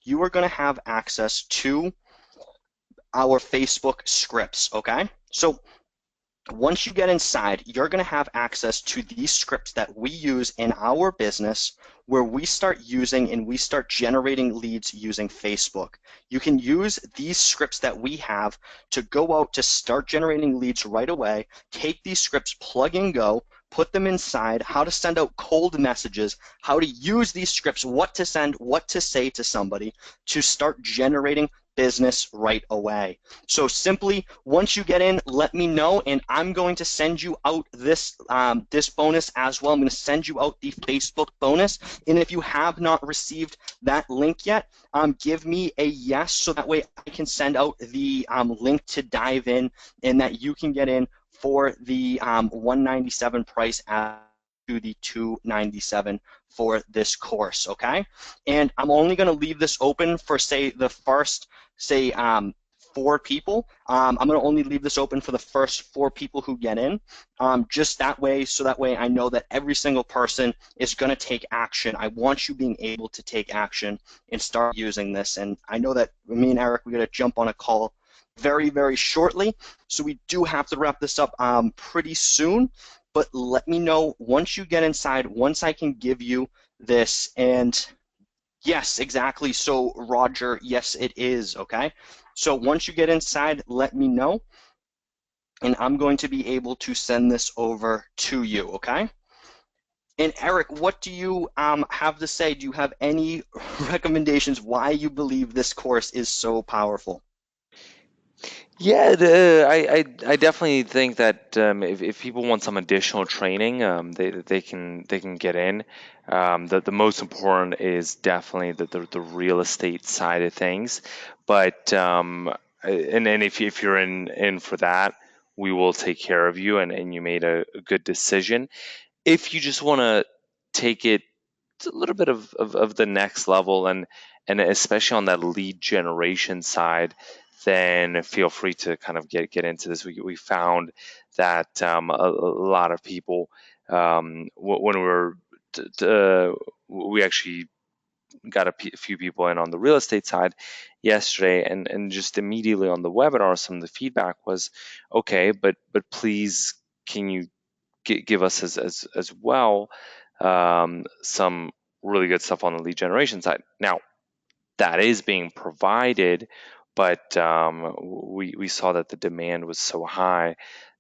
you are going to have access to our Facebook scripts, okay? So once you get inside, you're going to have access to these scripts that we use in our business, where we start using and we start generating leads using Facebook. You can use these scripts that we have to go out to start generating leads right away. Take these scripts, plug and go, put them inside, how to send out cold messages, how to use these scripts, what to send, what to say to somebody to start generating business right away. So simply, once you get in, let me know, and I'm going to send you out this this bonus as well. I'm going to send you out the Facebook bonus, and if you have not received that link yet, give me a yes, so that way I can send out the link to dive in, and that you can get in for the 197 price to the 297 for this course, okay? And I'm only going to leave this open for, say, the first, say, 4 people. I'm going to only leave this open for the first 4 people who get in, just that way, so that way I know that every single person is going to take action. I want you being able to take action and start using this. And I know that me and Eric, we're going to jump on a call very, very shortly, so we do have to wrap this up pretty soon. But let me know once you get inside, once I can give you this. And yes, exactly. So Roger, yes, it is, okay? So once you get inside, let me know, and I'm going to be able to send this over to you, okay? And Eric, what do you have to say? Do you have any recommendations why you believe this course is so powerful? Yeah, I definitely think that if people want some additional training, they can get in. The most important is definitely the real estate side of things. But and then if you're in for that, we will take care of you, and you made a good decision. If you just want to take it a little bit of the next level, and especially on that lead generation side, then feel free to kind of get into this. We found that a lot of people, when we were we actually got a few people in on the real estate side yesterday, and just immediately on the webinar, some of the feedback was, okay, but please, can you give us as well some really good stuff on the lead generation side. Now, that is being provided, but we saw that the demand was so high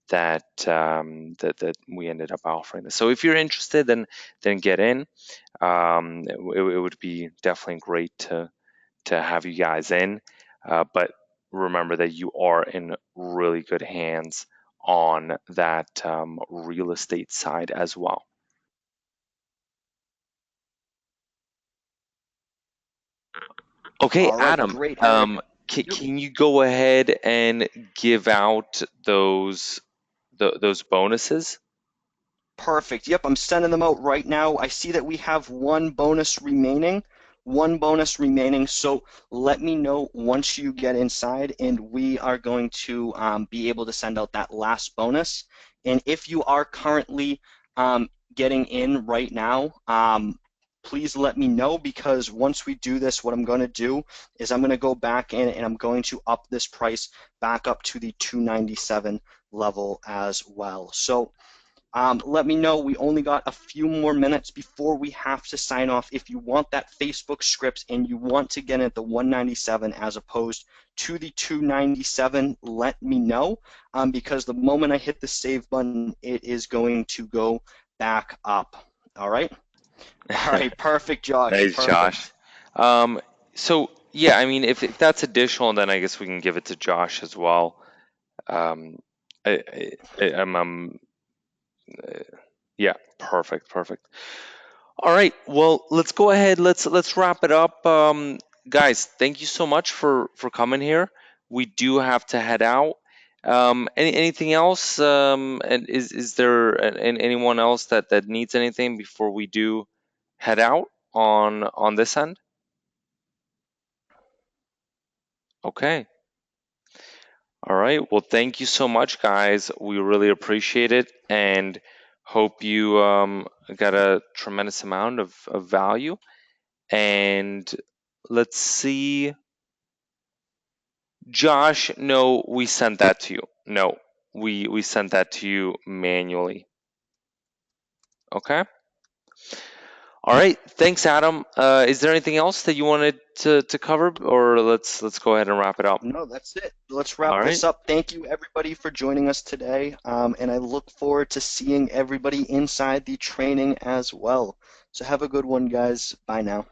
that that we ended up offering this. So if you're interested, then get in. It would be definitely great to have you guys in, but remember that you are in really good hands on that real estate side as well. Okay, All right, Adam, great, Eric. Yep. can you go ahead and give out those bonuses? Perfect. Yep, I'm sending them out right now. I see that we have one bonus remaining. One bonus remaining. So let me know once you get inside, and we are going to be able to send out that last bonus. And if you are currently getting in right now, please let me know because once we do this, what I'm going to do is I'm going to go back in and I'm going to up this price back up to the 297 level as well. So let me know. We only got a few more minutes before we have to sign off. If you want that Facebook scripts and you want to get at the 197 as opposed to the 297, let me know because the moment I hit the save button, it is going to go back up. All right? All right, perfect, Josh. Nice, Josh. Perfect. Um, so yeah, I mean, if that's additional, then I guess we can give it to Josh as well. Um, I'm yeah, perfect, perfect. All right. Well, let's go ahead. Let's wrap it up. Guys, thank you so much for coming here. We do have to head out. Anything else? And is there anyone else that needs anything before we do head out on this end? Okay. All right. Well, thank you so much, guys. We really appreciate it, and hope you got a tremendous amount of value. And let's see. Josh, no, we sent that to you. No, we sent that to you manually. Okay. All right. Thanks, Adam. Is there anything else that you wanted to cover, or let's go ahead and wrap it up? No, that's it. Let's All wrap right. this up. Thank you, everybody, for joining us today. And I look forward to seeing everybody inside the training as well. So have a good one, guys. Bye now.